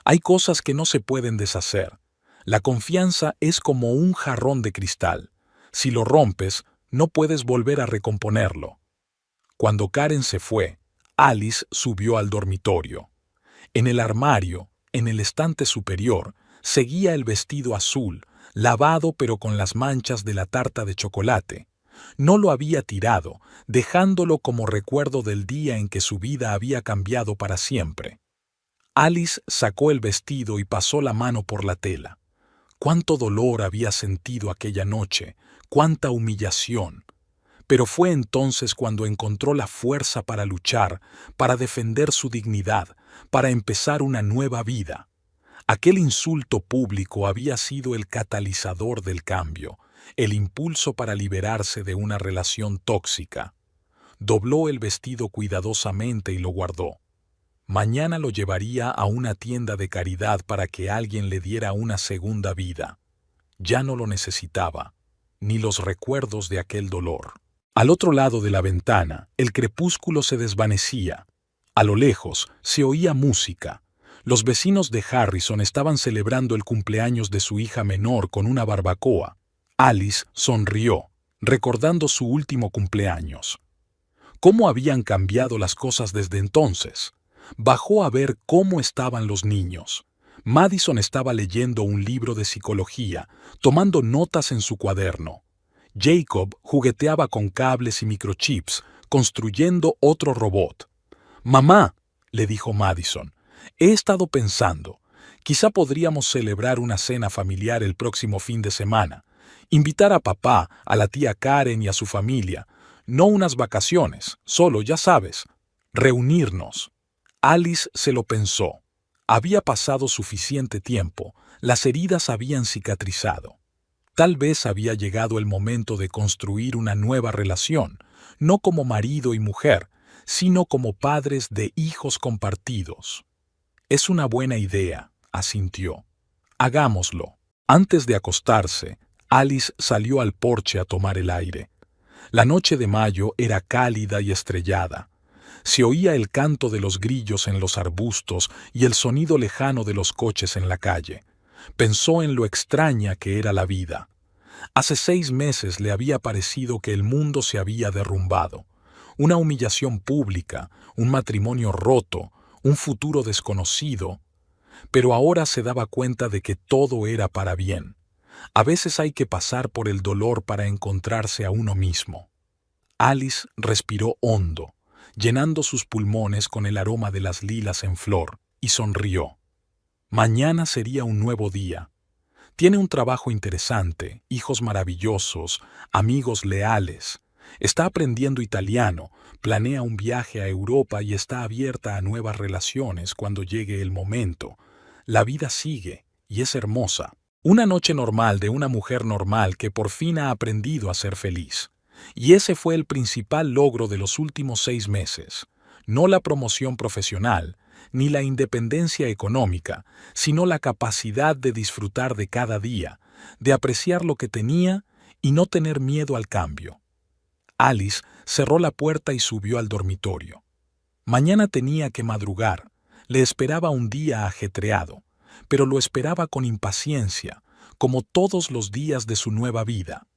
«Hay cosas que no se pueden deshacer. La confianza es como un jarrón de cristal. Si lo rompes, no puedes volver a recomponerlo». Cuando Karen se fue, Alice subió al dormitorio. En el armario, en el estante superior, seguía el vestido azul, lavado pero con las manchas de la tarta de chocolate. No lo había tirado, dejándolo como recuerdo del día en que su vida había cambiado para siempre. Alice sacó el vestido y pasó la mano por la tela. Cuánto dolor había sentido aquella noche, cuánta humillación. Pero fue entonces cuando encontró la fuerza para luchar, para defender su dignidad, para empezar una nueva vida. Aquel insulto público había sido el catalizador del cambio, el impulso para liberarse de una relación tóxica. Dobló el vestido cuidadosamente y lo guardó. Mañana lo llevaría a una tienda de caridad para que alguien le diera una segunda vida. Ya no lo necesitaba, ni los recuerdos de aquel dolor. Al otro lado de la ventana, el crepúsculo se desvanecía. A lo lejos se oía música. Los vecinos de Harrison estaban celebrando el cumpleaños de su hija menor con una barbacoa. Alice sonrió, recordando su último cumpleaños. ¿Cómo habían cambiado las cosas desde entonces? Bajó a ver cómo estaban los niños. Madison estaba leyendo un libro de psicología, tomando notas en su cuaderno. Jacob jugueteaba con cables y microchips, construyendo otro robot. «Mamá», le dijo Madison, He estado pensando, quizá podríamos celebrar una cena familiar el próximo fin de semana, invitar a papá, a la tía Karen y a su familia, no unas vacaciones, solo, ya sabes, reunirnos. Alice se lo pensó. Había pasado suficiente tiempo, las heridas habían cicatrizado. Tal vez había llegado el momento de construir una nueva relación, no como marido y mujer, sino como padres de hijos compartidos. Es una buena idea, asintió. Hagámoslo. Antes de acostarse, Alice salió al porche a tomar el aire. La noche de mayo era cálida y estrellada. Se oía el canto de los grillos en los arbustos y el sonido lejano de los coches en la calle. Pensó en lo extraña que era la vida. Hace 6 meses le había parecido que el mundo se había derrumbado. Una humillación pública, un matrimonio roto, un futuro desconocido. Pero ahora se daba cuenta de que todo era para bien. A veces hay que pasar por el dolor para encontrarse a uno mismo. Alice respiró hondo, llenando sus pulmones con el aroma de las lilas en flor, y sonrió. Mañana sería un nuevo día. Tiene un trabajo interesante, hijos maravillosos, amigos leales. Está aprendiendo italiano, planea un viaje a Europa y está abierta a nuevas relaciones cuando llegue el momento. La vida sigue, y es hermosa. Una noche normal de una mujer normal que por fin ha aprendido a ser feliz. Y ese fue el principal logro de los últimos 6 meses. No la promoción profesional, ni la independencia económica, sino la capacidad de disfrutar de cada día, de apreciar lo que tenía y no tener miedo al cambio. Alice cerró la puerta y subió al dormitorio. Mañana tenía que madrugar, le esperaba un día ajetreado, pero lo esperaba con impaciencia, como todos los días de su nueva vida.